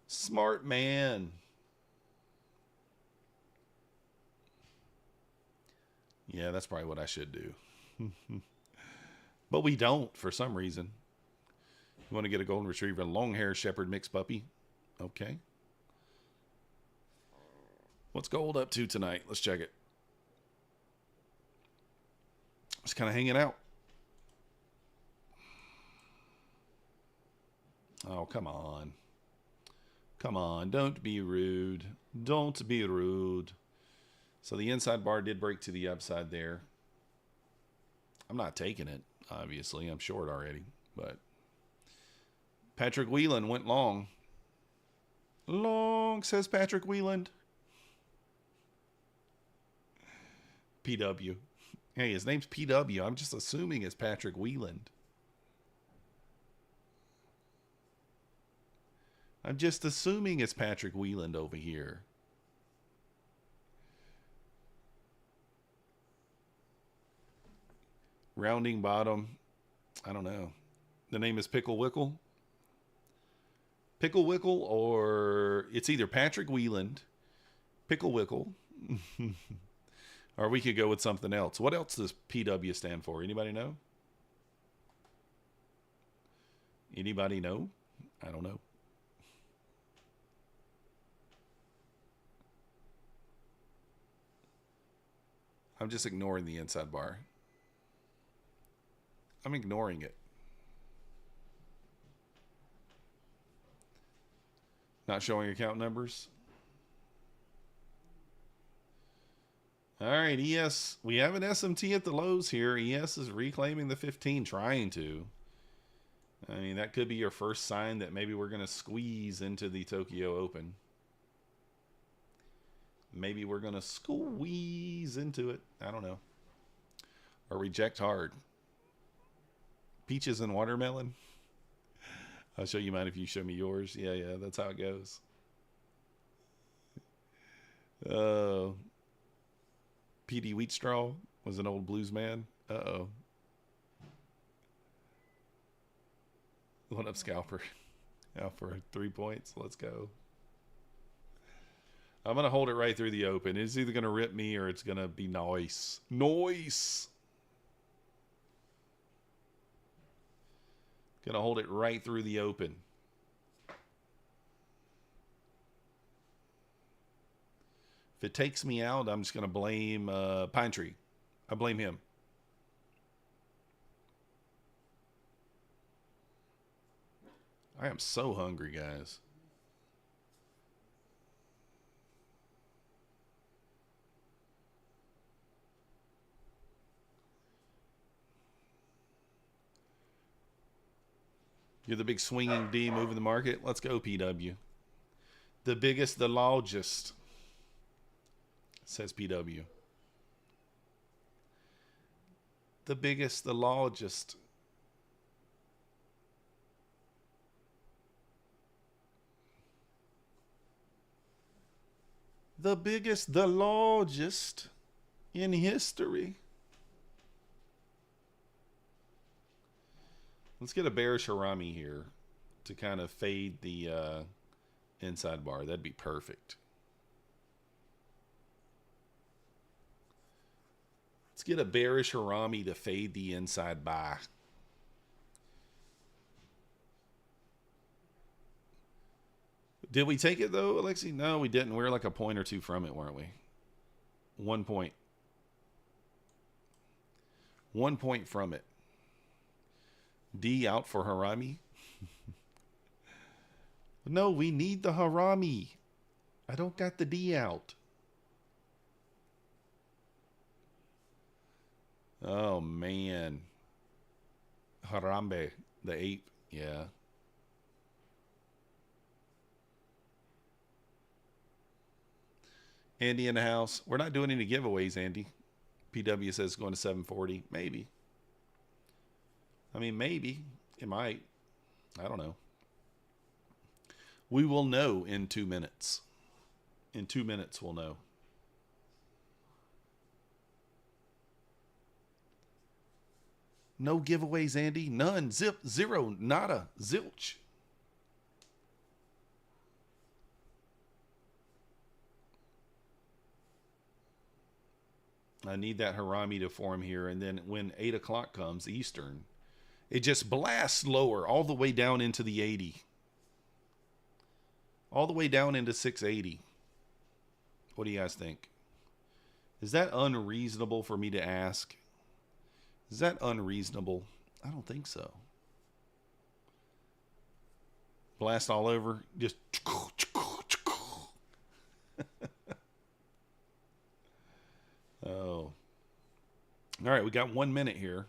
Smart man. Yeah, that's probably what I should do. But we don't for some reason. You want to get a golden retriever, long hair shepherd mixed puppy? Okay. What's gold up to tonight? Let's check it. Just kind of hanging out. Oh, come on. Come on. Don't be rude. Don't be rude. So the inside bar did break to the upside there. I'm not taking it, obviously. I'm short already. But Patrick Whelan went long. Long, says Patrick Whelan. PW. Hey, his name's PW. I'm just assuming it's Patrick Whelan. I'm just assuming it's Patrick Whelan over here. Rounding bottom. I don't know. The name is Pickle Wickle. Pickle Wickle, or it's either Patrick Whelan, Pickle Wickle, or we could go with something else. What else does PW stand for? Anybody know? Anybody know? I don't know. I'm just ignoring the inside bar. I'm ignoring it. Not showing account numbers. All right, ES. We have an SMT at the lows here. ES is reclaiming the 15, trying to. I mean, that could be your first sign that maybe we're going to squeeze into the Tokyo Open. Maybe we're going to squeeze into it. I don't know. Or reject hard. Peaches and watermelon. I'll show you mine if you show me yours. Yeah, that's how it goes. PD Wheatstraw was an old blues man. Uh-oh. What up, Scalper? Out for 3 points. Let's go. I'm going to hold it right through the open. It's either going to rip me or it's going to be nice. Nice. Going to hold it right through the open. If it takes me out, I'm just going to blame Pine Tree. I blame him. I am so hungry, guys. You're the big swinging D moving the market. Let's go, PW. The biggest, the largest, says PW. The biggest, the largest. The biggest, the largest in history. Let's get a bearish harami here to kind of fade the inside bar. That'd be perfect. Let's get a bearish harami to fade the inside buy. Did we take it though, Alexi? No, we didn't. We were like a point or two from it, weren't we? 1 point. 1 point from it. D out for harami. No, we need the harami. I don't got the D out. Oh, man. Harambe, the ape. Yeah. Andy in the house. We're not doing any giveaways, Andy. PW says going to 740. Maybe. I mean, maybe. It might. I don't know. We will know in 2 minutes. In 2 minutes, we'll know. No giveaways, Andy. None. Zip. Zero. Nada. Zilch. I need that harami to form here. And then when 8 o'clock comes, Eastern, it just blasts lower all the way down into the 80. All the way down into 680. What do you guys think? Is that unreasonable for me to ask? Is that unreasonable? I don't think so. Blast all over. Just... Oh. All right, we got 1 minute here.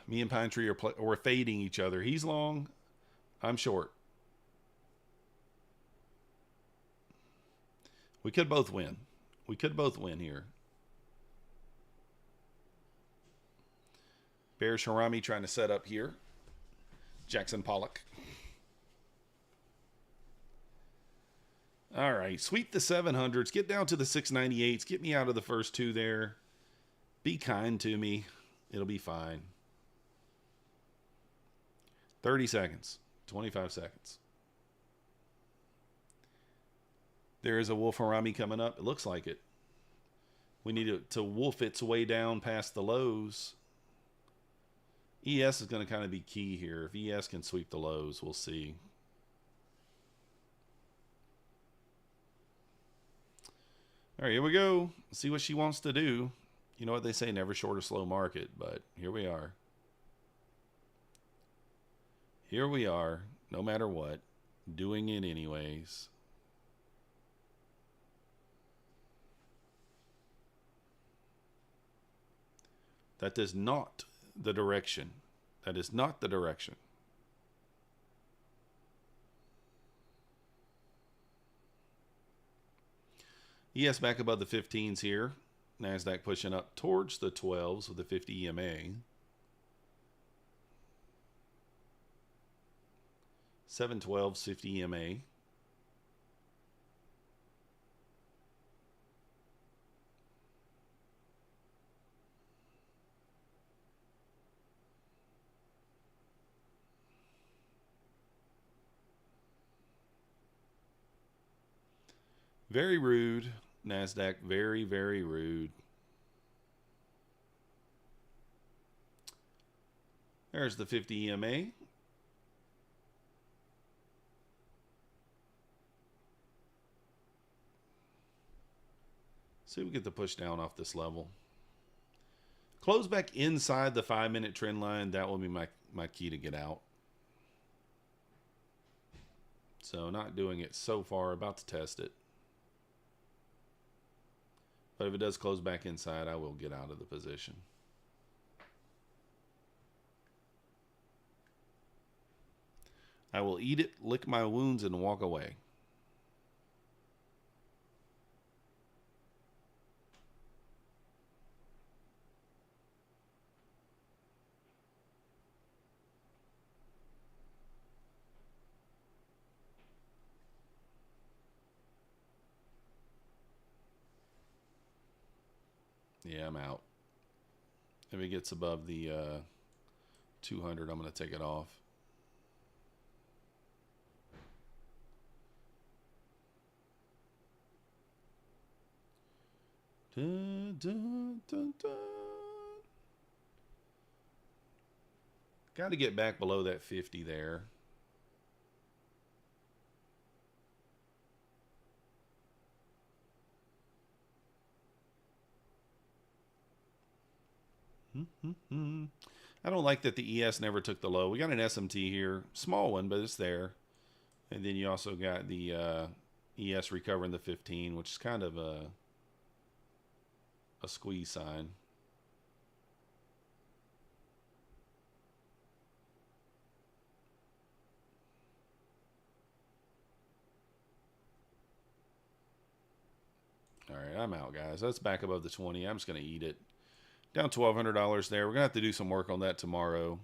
Me and Pine Tree are fading each other. He's long. I'm short. We could both win. We could both win here. Bearish harami trying to set up here. Jackson Pollock. All right, sweep the 700s. Get down to the 698s. Get me out of the first two there. Be kind to me. It'll be fine. 30 seconds. 25 seconds. There is a wolf harami coming up. It looks like it. We need to wolf its way down past the lows. ES is going to kind of be key here. If ES can sweep the lows, we'll see. All right, here we go. See what she wants to do. You know what they say, never short a slow market, but here we are. Here we are, no matter what, doing it anyways. That is not the direction. That is not the direction. ES back above the 15s here. Nasdaq pushing up towards the 12s with the 50 EMA. 712 50 EMA. Very rude, Nasdaq. Very, very rude. There's the 50 EMA. See if we get the push down off this level. Close back inside the 5-minute trend line. That will be my key to get out. So not doing it so far. About to test it. But if it does close back inside, I will get out of the position. I will eat it, lick my wounds, and walk away. Yeah, I'm out. If it gets above the 200, I'm going to take it off. Dun, dun, dun, dun. Got to get back below that 50 there. I don't like that the ES never took the low. We got an SMT here. Small one, but it's there. And then you also got the ES recovering the 15, which is kind of a squeeze sign. All right, I'm out, guys. That's back above the 20. I'm just going to eat it. Down $1,200 there. We're going to have to do some work on that tomorrow.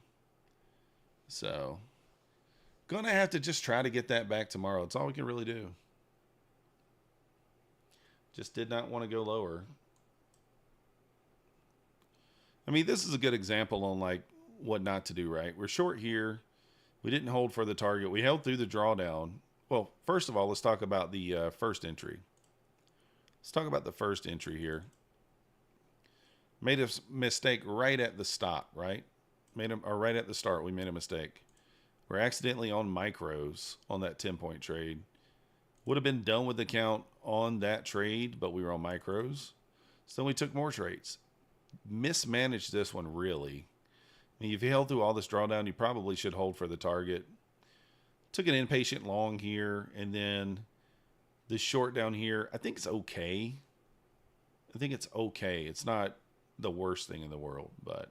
So, going to have to just try to get that back tomorrow. It's all we can really do. Just did not want to go lower. I mean, this is a good example on like what not to do, right? We're short here. We didn't hold for the target. We held through the drawdown. Well, first of all, let's talk about the first entry. Let's talk about the first entry here. Made a mistake right at the stop, right? Right at the start, we made a mistake. We're accidentally on micros on that 10-point trade. Would have been done with the count on that trade, but we were on micros. So we took more trades. Mismanaged this one, really. I mean, if you held through all this drawdown, you probably should hold for the target. Took an impatient long here, and then this short down here. I think it's okay. I think it's okay. It's not the worst thing in the world, but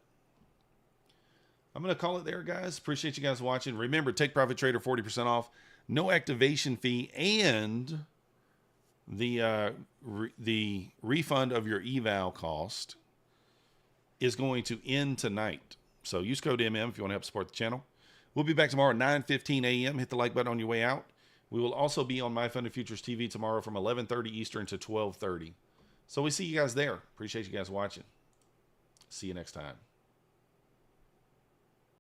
I'm going to call it there, guys. Appreciate you guys watching. Remember, Take Profit Trader 40% off, no activation fee, and the refund of your eval cost is going to end tonight. So use code MM if you want to help support the channel. We'll be back tomorrow at 9:15 a.m. Hit the like button on your way out. We will also be on My Funded Futures TV tomorrow from 11:30 Eastern to 12:30. So we see you guys there. Appreciate you guys watching. See you next time.